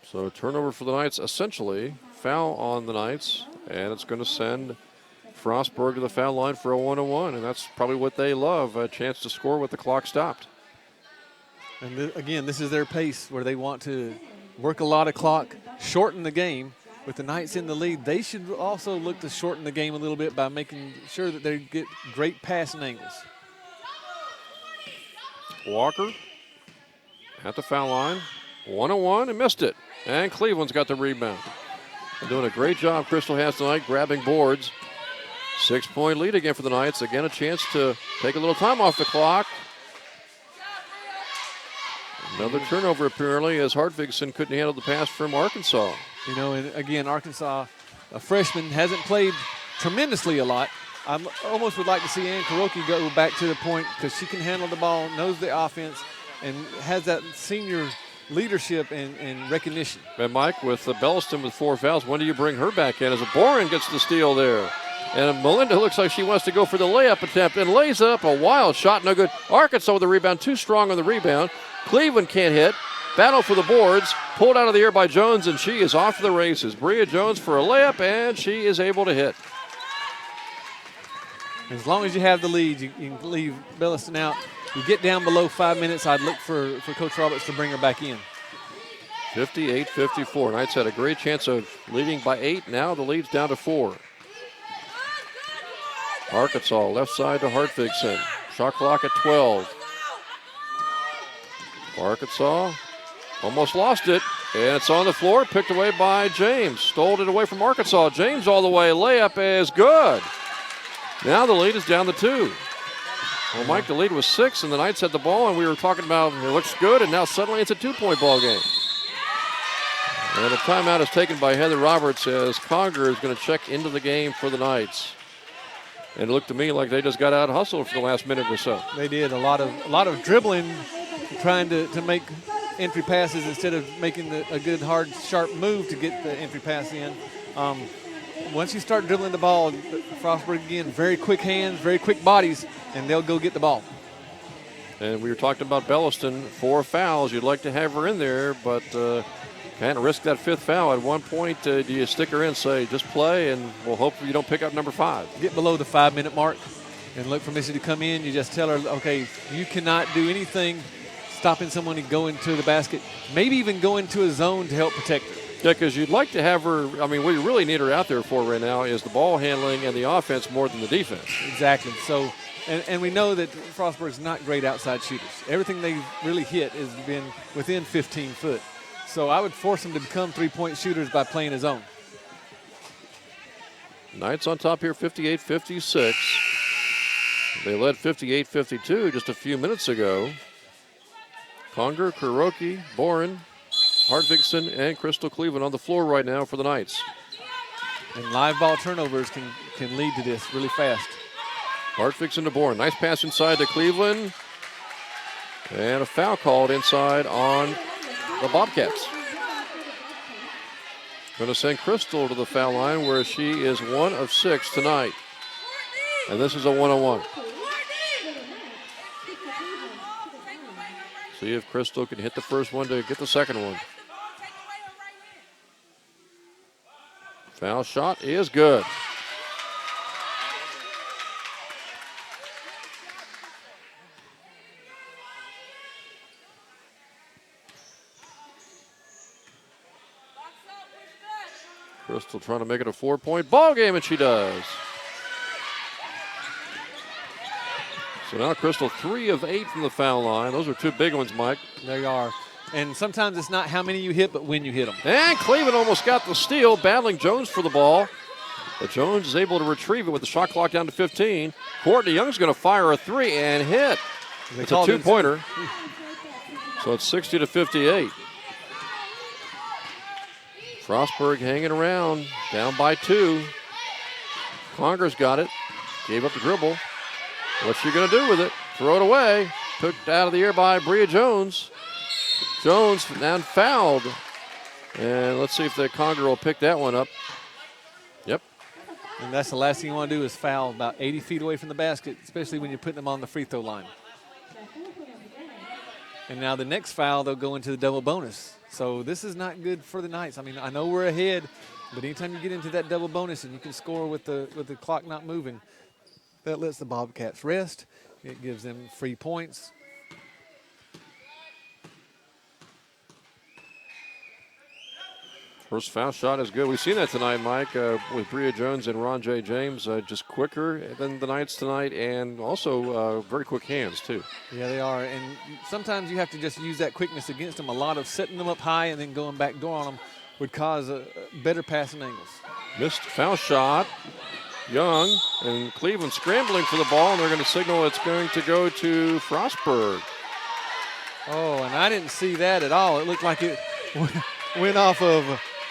So turnover for the Knights, essentially. Foul on the Knights, and it's going to send Frostburg to the foul line for a 1-on-1, and that's probably what they love, a chance to score with the clock stopped. And again, this is their pace where they want to work a lot of clock, shorten the game. With the Knights in the lead, they should also look to shorten the game a little bit by making sure that they get great passing angles. Walker at the foul line, 1-on-1, and missed it. And Cleveland's got the rebound. They're doing a great job, Crystal has tonight, grabbing boards. 6-point lead again for the Knights. Again, a chance to take a little time off the clock. Another turnover, apparently, as Hartvigsen couldn't handle the pass from Arkansas. You know, and again, Arkansas, a freshman, hasn't played tremendously a lot, I almost would like to see Ann Kuroki go back to the point because she can handle the ball, knows the offense, and has that senior leadership and recognition. And Mike, with Belliston with 4 fouls, when do you bring her back in as a Boren gets the steal there? And Melinda looks like she wants to go for the layup attempt and lays up a wild shot, no good. Arkansas with the rebound, too strong on the rebound. Cleveland can't hit. Battle for the boards, pulled out of the air by Jones, and she is off to the races. Bria Jones for a layup, and she is able to hit. As long as you have the lead, you can leave Belliston out. You get down below 5 minutes, I'd look for Coach Roberts to bring her back in. 58-54. Knights had a great chance of leading by 8. Now the lead's down to 4. Arkansas left side to Hartvigsen. Shot clock at 12. Arkansas almost lost it, and it's on the floor, picked away by James. Stole it away from Arkansas. James all the way. Layup is good. Now the lead is down to 2. Well, Mike, the lead was 6, and the Knights had the ball, and we were talking about it looks good, and now suddenly it's a 2-point ball game. And a timeout is taken by Heather Roberts as Conger is going to check into the game for the Knights. And it looked to me like they just got out hustled for the last minute or so. They did a lot of dribbling, trying to make entry passes instead of making a good, hard, sharp move to get the entry pass in. Once you start dribbling the ball, Frostburg again, very quick hands, very quick bodies, and they'll go get the ball. And we were talking about Belliston, 4 fouls. You'd like to have her in there, but can't risk that 5th foul. At one point, do you stick her in, say, just play, and we'll hope you don't pick up number 5. Get below the 5-minute mark and look for Missy to come in. You just tell her, okay, you cannot do anything stopping someone to go into the basket, maybe even go into a zone to help protect her. Yeah, because you'd like to have her, I mean, what you really need her out there for right now is the ball handling and the offense more than the defense. Exactly. So, and we know that Frostburg's not great outside shooters. Everything they've really hit has been within 15 foot. So I would force them to become 3-point shooters by playing a zone. Knights on top here, 58-56. They led 58-52 just a few minutes ago. Conger, Kuroki, Boren, Hartvigsen, and Crystal Cleveland on the floor right now for the Knights. And live ball turnovers can lead to this really fast. Hartvigsen to Boren. Nice pass inside to Cleveland. And a foul called inside on the Bobcats. Going to send Crystal to the foul line where she is 1 of 6 tonight. And this is a 1-on-1. See if Crystal can hit the first one to get the second one. Foul shot is good. Crystal trying to make it a 4-point ball game, and she does. So now Crystal 3 of 8 from the foul line. Those are 2 big ones, Mike. They are. And sometimes it's not how many you hit, but when you hit them. And Cleveland almost got the steal, battling Jones for the ball. But Jones is able to retrieve it with the shot clock down to 15. Courtney Young's going to fire a 3 and hit. It's a 2-pointer. So it's 60-58. Frostburg hanging around, down by 2. Conger's got it. Gave up the dribble. What's she going to do with it? Throw it away. Took out of the air by Bria Jones. Jones now fouled. And let's see if the Conger will pick that one up. Yep. And that's the last thing you want to do is foul about 80 feet away from the basket, especially when you're putting them on the free throw line. And now the next foul, they'll go into the double bonus. So this is not good for the Knights. I mean, I know we're ahead, but anytime you get into that double bonus and you can score with the clock not moving, that lets the Bobcats rest. It gives them free points. First foul shot is good. We've seen that tonight, Mike, with Bria Jones and Ron J. James. Just quicker than the Knights tonight, and also very quick hands, too. Yeah, they are. And sometimes you have to just use that quickness against them. A lot of setting them up high and then going back door on them would cause better passing angles. Missed foul shot. Young and Cleveland scrambling for the ball, and they're going to signal it's going to go to Frostburg. Oh, and I didn't see that at all. It looked like it went off of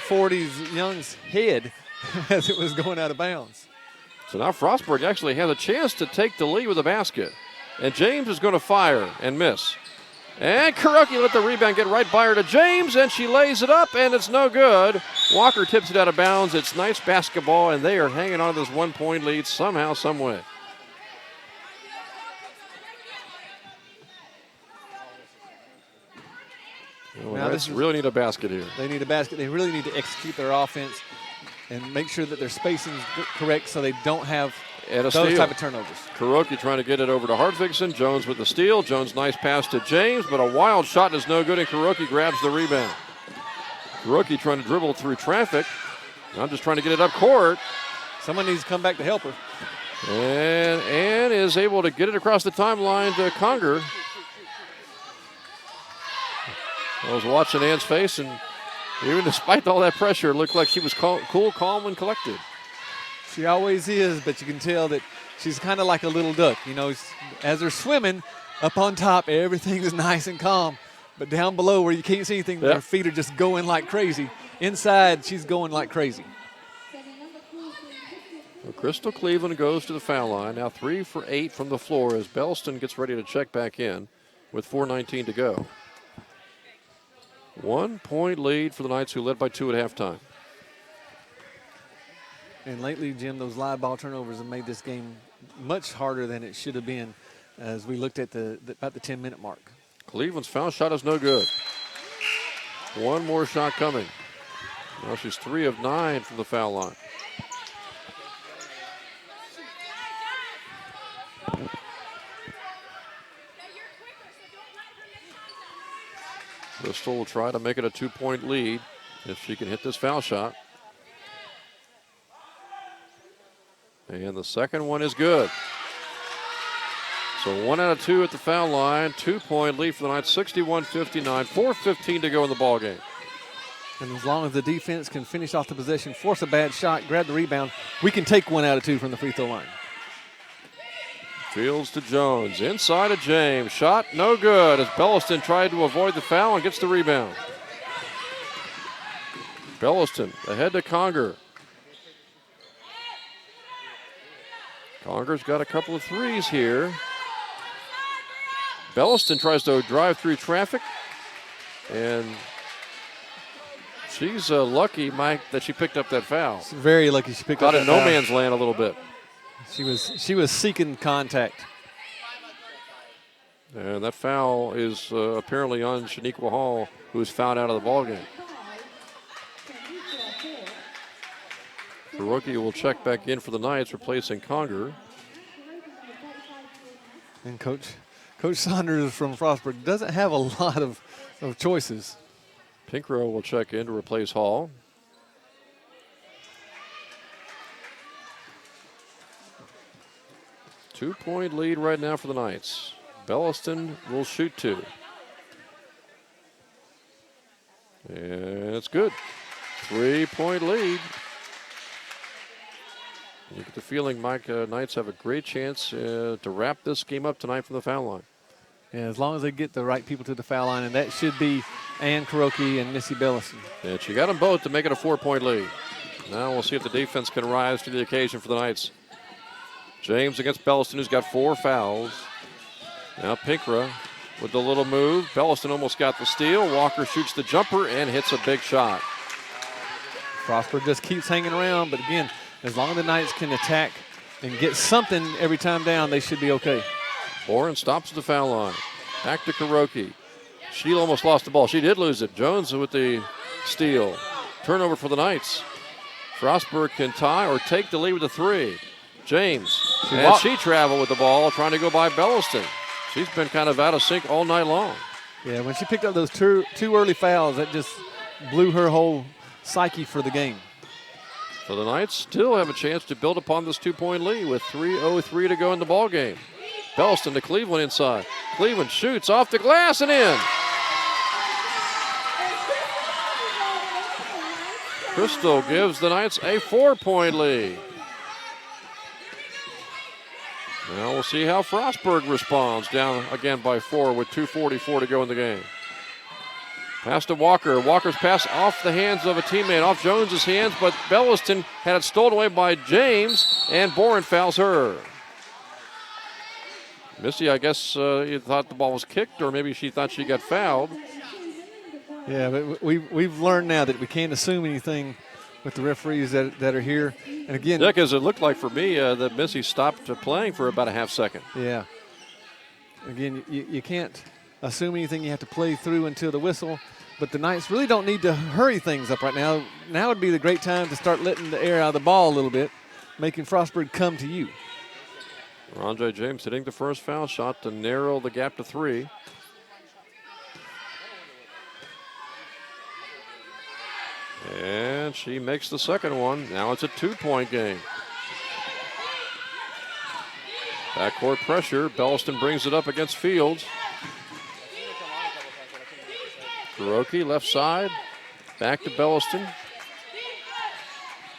40's Young's head as it was going out of bounds. So now Frostburg actually has a chance to take the lead with a basket. And James is going to fire and miss. And Kuroki let the rebound get right by her to James, and she lays it up, and it's no good. Walker tips it out of bounds. It's nice basketball, and they are hanging on to this 1-point lead somehow, some way. Well, they really need a basket here. They need a basket. They really need to execute their offense and make sure that their spacing is correct so they don't have those type of turnovers. Kuroki trying to get it over to Hartvigsen. Jones with the steal. Jones nice pass to James, but a wild shot is no good, and Kuroki grabs the rebound. Kuroki trying to dribble through traffic. I'm just trying to get it up court. Someone needs to come back to help her. And Ann is able to get it across the timeline to Conger. I was watching Ann's face, and even despite all that pressure, it looked like she was cool, calm, and collected. She always is, but you can tell that she's kind of like a little duck. You know, as they're swimming, up on top, everything is nice and calm. But down below where you can't see anything, her feet are just going like crazy. Inside, she's going like crazy. Well, Crystal Cleveland goes to the foul line. Now 3 for 8 from the floor as Bellston gets ready to check back in with 4:19 to go. 1-point lead for the Knights, who led by 2 at halftime. And lately, Jim, those live ball turnovers have made this game much harder than it should have been as we looked at about the 10-minute mark. Cleveland's foul shot is no good. One more shot coming. Now she's 3 of 9 from the foul line. Crystal will try to make it a 2-point lead if she can hit this foul shot. And the second one is good. So 1 out of 2 at the foul line. 2-point lead for the Knights, 61-59. 4:15 to go in the ball game. And as long as the defense can finish off the possession, force a bad shot, grab the rebound, we can take 1 out of 2 from the free throw line. Fields to Jones. Inside of James. Shot no good as Belliston tried to avoid the foul and gets the rebound. Belliston ahead to Conger. Conger's got a couple of threes here. Belliston tries to drive through traffic. And she's lucky, Mike, that she picked up that foul. She's very lucky she picked up that foul. Got in no man's land a little bit. She was seeking contact. And that foul is apparently on Shaniqua Hall, who is fouled out of the ballgame. The rookie will check back in for the Knights, replacing Conger. And Coach Saunders from Frostburg doesn't have a lot of choices. Pinkrow will check in to replace Hall. Two-point lead right now for the Knights. Belliston will shoot 2. And it's good. 3-point lead. You get the feeling, Mike, Knights have a great chance to wrap this game up tonight from the foul line. Yeah, as long as they get the right people to the foul line, and that should be Ann Kuroki and Missy Belliston. And she got them both to make it a 4-point lead. Now we'll see if the defense can rise to the occasion for the Knights. James against Belliston, who's got 4 fouls. Now Pinkra with the little move. Belliston almost got the steal. Walker shoots the jumper and hits a big shot. Frostburg just keeps hanging around, but again, as long as the Knights can attack and get something every time down, they should be okay. Boren stops at the foul line. Back to Kuroki. She almost lost the ball. She did lose it. Jones with the steal. Turnover for the Knights. Frostburg can tie or take the lead with a 3. James, she traveled with the ball, trying to go by Belliston. She's been kind of out of sync all night long. Yeah, when she picked up those two early fouls, that just blew her whole psyche for the game. So the Knights still have a chance to build upon this 2-point lead with 3:03 to go in the ball game. Belliston to Cleveland inside. Cleveland shoots off the glass and in. Crystal gives the Knights a 4-point lead. Now we'll see how Frostburg responds, down again by 4 with 2:44 to go in the game. Pass to Walker. Walker's pass off the hands of a teammate, off Jones's hands, but Belliston had it stolen away by James, and Boren fouls her. Missy, I guess you thought the ball was kicked, or maybe she thought she got fouled. Yeah, but we've learned now that we can't assume anything with the referees that are here. And again, yeah, because it looked like for me that Missy stopped playing for about a half second. Yeah. Again, you can't assume anything. You have to play through until the whistle. But the Knights really don't need to hurry things up right now. Now would be the great time to start letting the air out of the ball a little bit, making Frostburg come to you. Rondre James hitting the first foul shot to narrow the gap to 3. And she makes the second one. Now it's a 2-point game. Backcourt pressure. Belliston brings it up against Fields. Kuroki left side. Back to Belliston.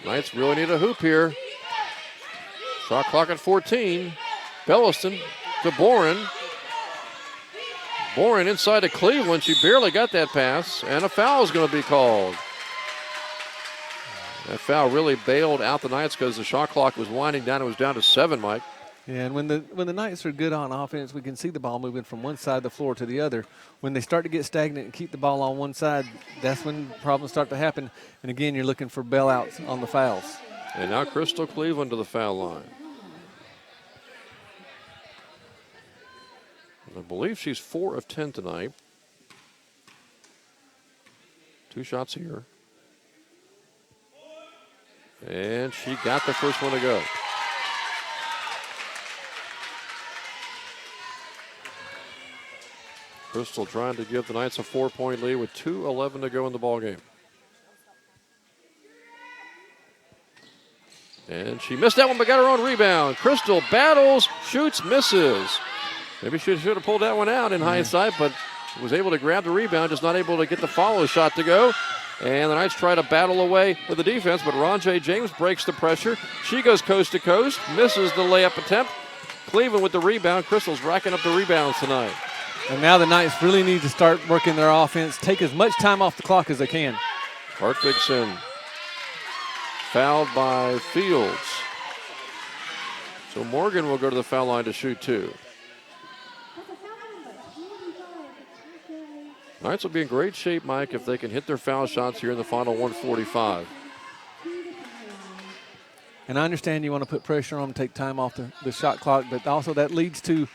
Knights really need a hoop here. Shot clock at 14. Belliston to Boren. Boren inside to Cleveland. She barely got that pass. And a foul is going to be called. That foul really bailed out the Knights because the shot clock was winding down. It was down to 7, Mike. Yeah, and when the Knights are good on offense, we can see the ball moving from one side of the floor to the other. When they start to get stagnant and keep the ball on one side, that's when problems start to happen. And again, you're looking for bailouts on the fouls. And now Crystal Cleveland to the foul line. I believe she's 4 of 10 tonight. 2 shots here. And she got the first one to go. Crystal trying to give the Knights a 4-point lead with 2:11 to go in the ballgame. And she missed that one, but got her own rebound. Crystal battles, shoots, misses. Maybe she should have pulled that one out in hindsight, but was able to grab the rebound, just not able to get the follow shot to go. And the Knights try to battle away with the defense, but Rondre James breaks the pressure. She goes coast to coast, misses the layup attempt. Cleveland with the rebound. Crystal's racking up the rebounds tonight. And now the Knights really need to start working their offense, take as much time off the clock as they can. Hartwigson fouled by Fields. So Morgan will go to the foul line to shoot 2. Knights will be in great shape, Mike, if they can hit their foul shots here in the final 145. And I understand you want to put pressure on them, take time off the shot clock, but also that leads to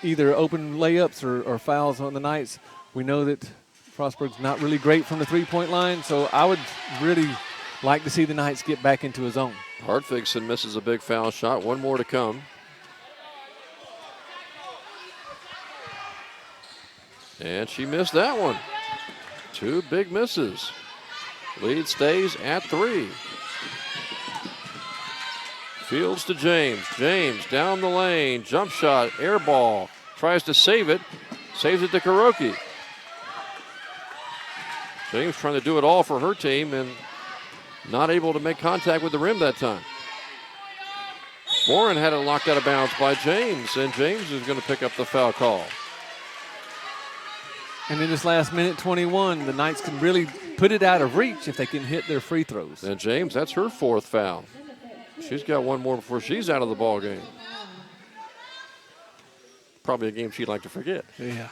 either open layups or fouls on the Knights. We know that Frostburg's not really great from the three-point line, so I would really like to see the Knights get back into a zone. Hartwigson misses a big foul shot. One more to come. And she missed that one. 2 big misses. Lead stays at 3. Fields to James. James down the lane. Jump shot. Air ball. Tries to save it. Saves it to Kuroki. James trying to do it all for her team and not able to make contact with the rim that time. Boren had it locked out of bounds by James, and James is going to pick up the foul call. And in this last minute 21, the Knights can really put it out of reach if they can hit their free throws. And James, that's her 4th foul. She's got one more before she's out of the ball game. Probably a game she'd like to forget. Yeah.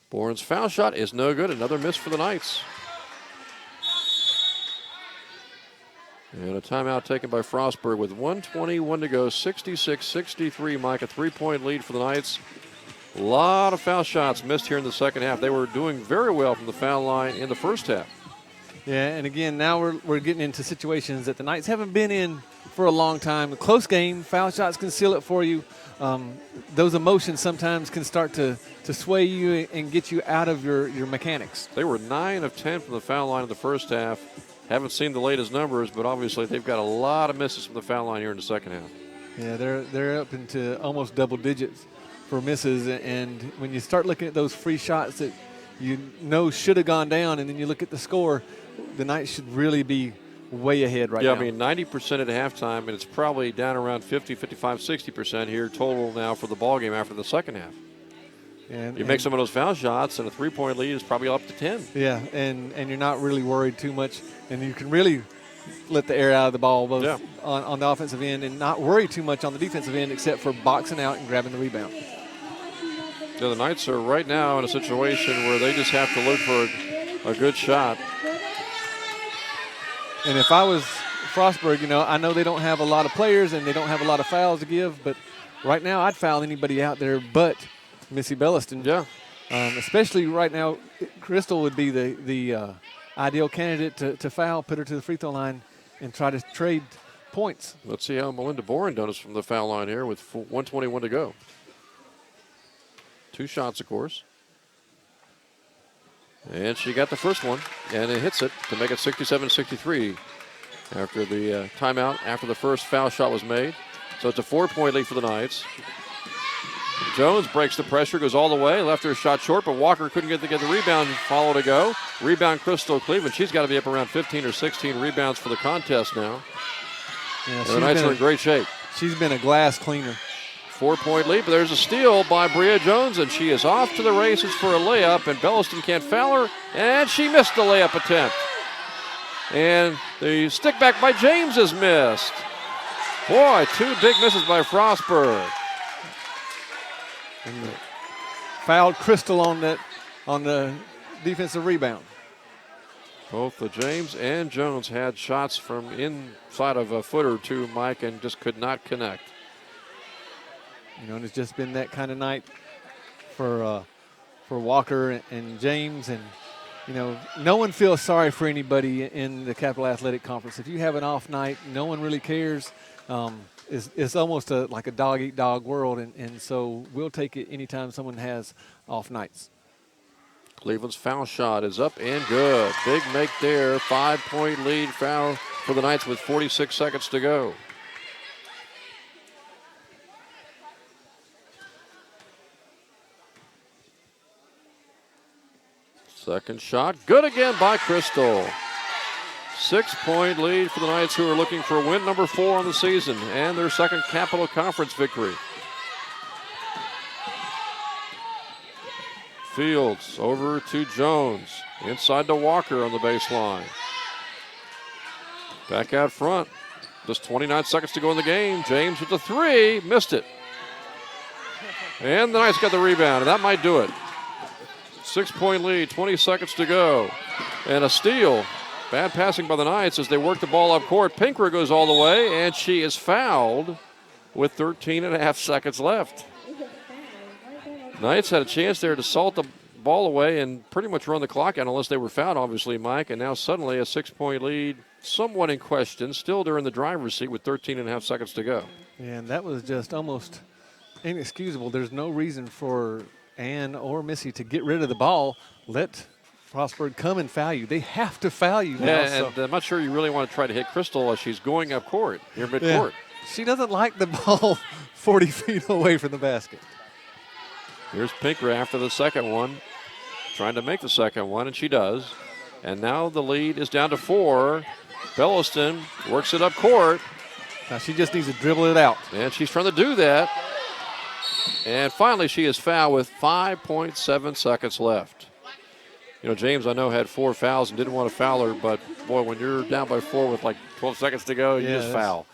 Boren's foul shot is no good. Another miss for the Knights. And a timeout taken by Frostburg with 1:21 to go. 66-63, Mike. A 3-point lead for the Knights. A lot of foul shots missed here in the second half. They were doing very well from the foul line in the first half. Yeah, and again, now we're getting into situations that the Knights haven't been in for a long time. A close game, foul shots can seal it for you. Those emotions sometimes can start to sway you and get you out of your mechanics. They were 9 of 10 from the foul line in the first half. Haven't seen the latest numbers, but obviously they've got a lot of misses from the foul line here in the second half. Yeah, they're up into almost double digits for misses, and when you start looking at those free shots that you know should have gone down, and then you look at the score, the Knights should really be way ahead right now. Yeah, I mean 90% at halftime, and it's probably down around 50, 55, 60% here total now for the ball game after the second half. And you make some of those foul shots, and a three-point lead is probably up to 10. Yeah, and you're not really worried too much, and you can really let the air out of the ball both on the offensive end and not worry too much on the defensive end except for boxing out and grabbing the rebound. So the Knights are right now in a situation where they just have to look for a good shot. And if I was Frostburg, you know, I know they don't have a lot of players and they don't have a lot of fouls to give, but right now I'd foul anybody out there but Missy Belliston. Yeah. Especially right now, Crystal would be the ideal candidate to foul, put her to the free throw line, and try to trade points. Let's see how Melinda Boren does from the foul line here with 1:21 to go. 2 shots, of course. And she got the first one, and it hits it to make it 67-63 after the timeout, after the first foul shot was made. So it's a 4-point lead for the Knights. Jones breaks the pressure, goes all the way, left her shot short, but Walker couldn't get the rebound, follow to go. Rebound Crystal Cleveland. She's got to be up around 15 or 16 rebounds for the contest now. Yeah, and the Knights are in great shape. She's been a glass cleaner. 4-point lead, but there's a steal by Bria Jones, and she is off to the races for a layup, and Belliston can't foul her, and she missed the layup attempt. And the stick back by James is missed. Boy, 2 big misses by Frostburg. And fouled Crystal on the defensive rebound. Both the James and Jones had shots from inside of a foot or two, Mike, and just could not connect. You know, and it's just been that kind of night for Walker and James, and you know, no one feels sorry for anybody in the Capital Athletic Conference. If you have an off night, no one really cares. It's almost like a dog-eat-dog world, and so we'll take it anytime someone has off nights. Cleveland's foul shot is up and good. Big make there. 5-point lead foul for the Knights with 46 seconds to go. Second shot, good again by Crystal. 6-point lead for the Knights, who are looking for win number 4 on the season and their second Capital Conference victory. Fields over to Jones. Inside to Walker on the baseline. Back out front. Just 29 seconds to go in the game. James with the 3, missed it. And the Knights got the rebound, and that might do it. 6-point lead, 20 seconds to go. And a steal. Bad passing by the Knights as they work the ball up court. Pinkra goes all the way, and she is fouled with 13 and a half seconds left. Knights had a chance there to salt the ball away and pretty much run the clock out unless they were fouled, obviously, Mike. And now suddenly a 6-point lead, somewhat in question. Still they're in the driver's seat with 13 and a half seconds to go. And that was just almost inexcusable. There's no reason for Ann or Missy to get rid of the ball. Let Frostburg come and foul you. They have to foul you now. Yeah, and I'm not sure you really want to try to hit Crystal as she's going up court, near midcourt. Yeah. She doesn't like the ball 40 feet away from the basket. Here's Pinkra after the second one, trying to make the second one, and she does. And now the lead is down to 4. Belliston works it up court. Now she just needs to dribble it out. And she's trying to do that. And finally she is fouled with 5.7 seconds left. You know, James, I know, had 4 fouls and didn't want to foul her, but boy, when you're down by 4 with like 12 seconds to go, you just foul.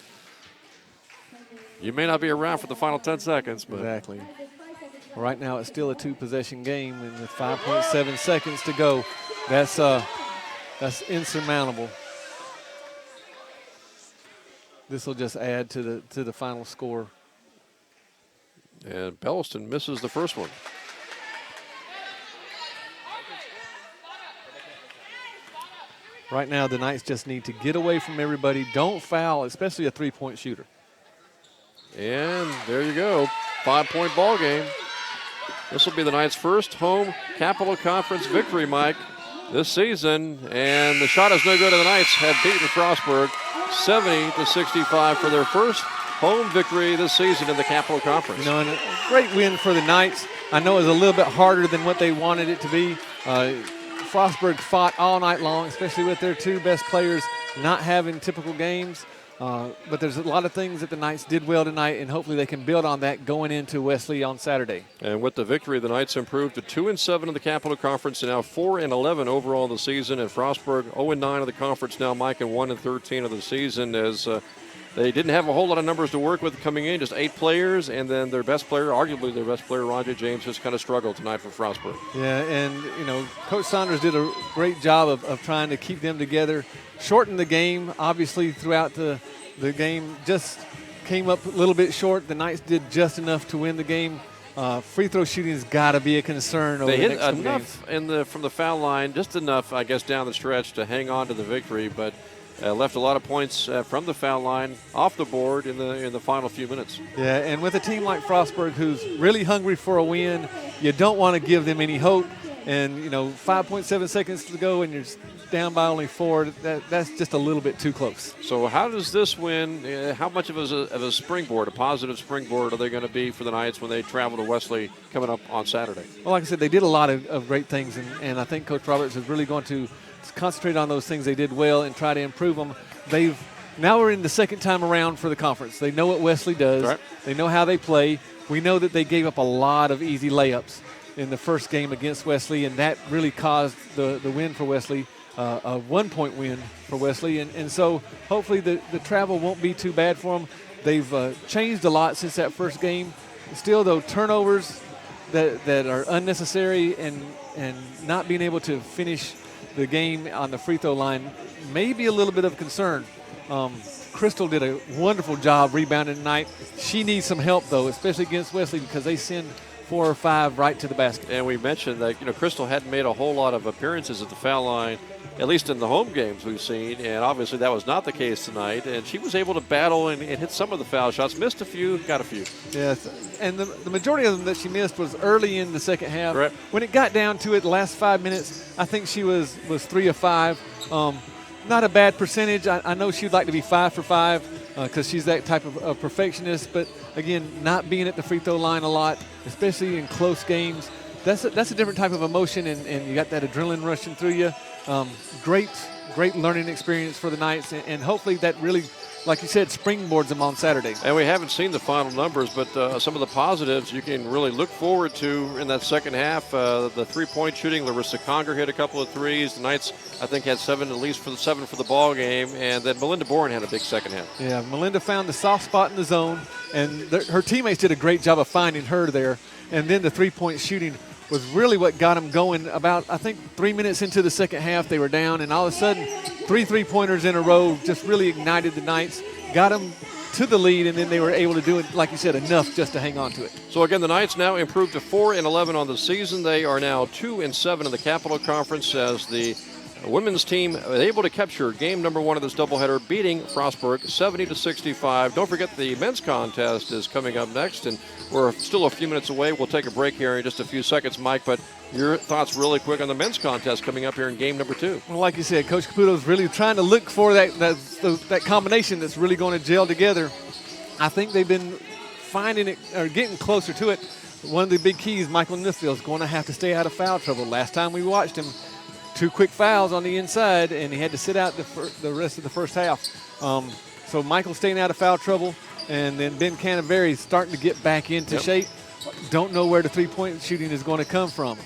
You may not be around for the final 10 seconds, but exactly. Right now, it's still a 2-possession game, and with 5.7 seconds to go, that's insurmountable. This will just add to the final score. And Belliston misses the first one. Right now, the Knights just need to get away from everybody. Don't foul, especially a 3-point shooter. And there you go, 5-point ball game. This will be the Knights' first home Capital Conference victory, Mike, this season. And the shot is no good, and the Knights have beaten Frostburg 70-65 for their first home victory this season in the Capital Conference. You know, and a great win for the Knights. I know it was a little bit harder than what they wanted it to be. Frostburg fought all night long, especially with their 2 best players not having typical games. But there's a lot of things that the Knights did well tonight, and hopefully they can build on that going into Wesley on Saturday. And with the victory, the Knights improved to 2-7 in the Capital Conference and now 4-11 overall in the season. And Frostburg 0-9 of the conference now, Mike, and 1-13 of the season as they didn't have a whole lot of numbers to work with coming in, just 8 players, and then their best player, arguably their best player, Roger James, just kind of struggled tonight for Frostburg. Yeah, and, Coach Saunders did a great job of trying to keep them together, shorten the game, obviously, throughout the game. Just came up a little bit short. The Knights did just enough to win the game. Free throw shooting has got to be a concern over they the hit next couple enough games. from the foul line, just enough, I guess, down the stretch to hang on to the victory, but left a lot of points from the foul line off the board in the final few minutes. Yeah, and with a team like Frostburg who's really hungry for a win, you don't want to give them any hope. And, 5.7 seconds to go and you're down by only 4. That's just a little bit too close. So how does this win, how much of a springboard, a positive springboard, are they going to be for the Knights when they travel to Wesley coming up on Saturday? Well, like I said, they did a lot of great things, and I think Coach Roberts is really going to concentrate on those things they did well and try to improve them. Now we're in the second time around for the conference. They know what Wesley does. Right. They know how they play. We know that they gave up a lot of easy layups in the first game against Wesley, and that really caused the win for Wesley, a 1-point win for Wesley. And so hopefully the travel won't be too bad for them. They've changed a lot since that first game. Still, though, turnovers that are unnecessary and not being able to finish the game on the free throw line may be a little bit of concern. Crystal did a wonderful job rebounding tonight. She needs some help, though, especially against Wesley, because they send 4 or 5 right to the basket. And we mentioned that, Crystal hadn't made a whole lot of appearances at the foul line, at least in the home games we've seen, and obviously that was not the case tonight. And she was able to battle and hit some of the foul shots, missed a few, got a few. Yes, and the majority of them that she missed was early in the second half. Right. When it got down to it, the last 5 minutes, I think she was 3 of 5. Not a bad percentage. I know she'd like to be 5 for 5 because she's that type of perfectionist. But, again, not being at the free throw line a lot, especially in close games, that's a different type of emotion, and you got that adrenaline rushing through you. Great learning experience for the Knights, and hopefully that really, like you said, springboards them on Saturday. And we haven't seen the final numbers, but some of the positives you can really look forward to in that second half. The three-point shooting, Larissa Conger hit a couple of threes. The Knights, I think, had 7 for the ball game, and then Melinda Bourne had a big second half. Yeah, Melinda found the soft spot in the zone, and her teammates did a great job of finding her there. And then the three-point shooting was really what got them going. About, I think, 3 minutes into the second half, they were down, and all of a sudden, 3 3-pointers in a row just really ignited the Knights, got them to the lead, and then they were able to do it, like you said, enough just to hang on to it. So, again, the Knights now improved to 4-11 on the season. They are now 2-7 in the Capital Conference as the women's team able to capture game number 1 of this doubleheader, beating Frostburg 70-65. Don't forget the men's contest is coming up next, and we're still a few minutes away. We'll take a break here in just a few seconds, Mike, but your thoughts really quick on the men's contest coming up here in game number 2. Well, like you said, Coach Caputo's really trying to look for that combination that's really going to gel together. I think they've been finding it or getting closer to it. One of the big keys, Michael Nithfield is going to have to stay out of foul trouble. Last time we watched him, 2 quick fouls on the inside, and he had to sit out the rest of the first half. So Michael staying out of foul trouble, and then Ben Canaveri starting to get back into shape. Don't know where the three-point shooting is going to come from.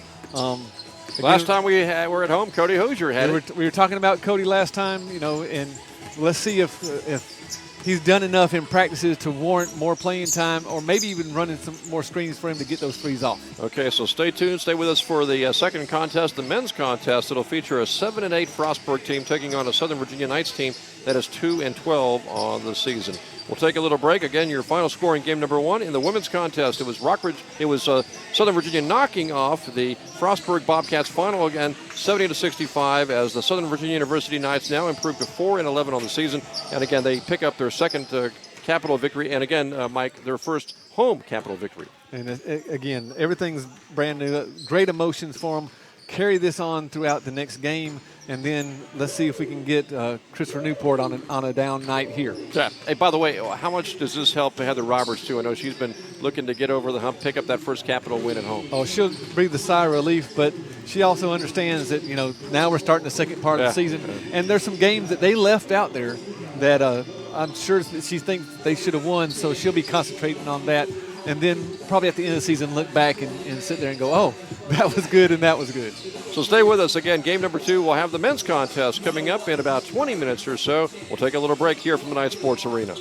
Last time we were at home, Cody Hoosier had it. We were talking about Cody last time, and let's see if he's done enough in practices to warrant more playing time, or maybe even running some more screens for him to get those threes off. Okay, so stay tuned. Stay with us for the second contest, the men's contest. It'll feature a 7-8 Frostburg team taking on a Southern Virginia Knights team that is 2-12 on the season. We'll take a little break. Again, your final score in game number 1 in the women's contest. It was Southern Virginia knocking off the Frostburg Bobcats final again, 70-65, as the Southern Virginia University Knights now improve to 4-11 on the season. And again, they pick up their second Capital victory, and again, Mike, their first home Capital victory. And again, everything's brand new. Great emotions for them. Carry this on throughout the next game, and then let's see if we can get Christopher Newport on a down night here. Yeah. Hey, by the way, how much does this help Heather Roberts, too? I know she's been looking to get over the hump, pick up that first Capital win at home. Oh, she'll breathe a sigh of relief, but she also understands that, now we're starting the second part of the season, and there's some games that they left out there that I'm sure that she thinks they should have won, so she'll be concentrating on that. And then probably at the end of the season, look back and sit there and go, oh, that was good and that was good. So stay with us. Again, game number 2, we'll have the men's contest coming up in about 20 minutes or so. We'll take a little break here from the Night Sports Arena.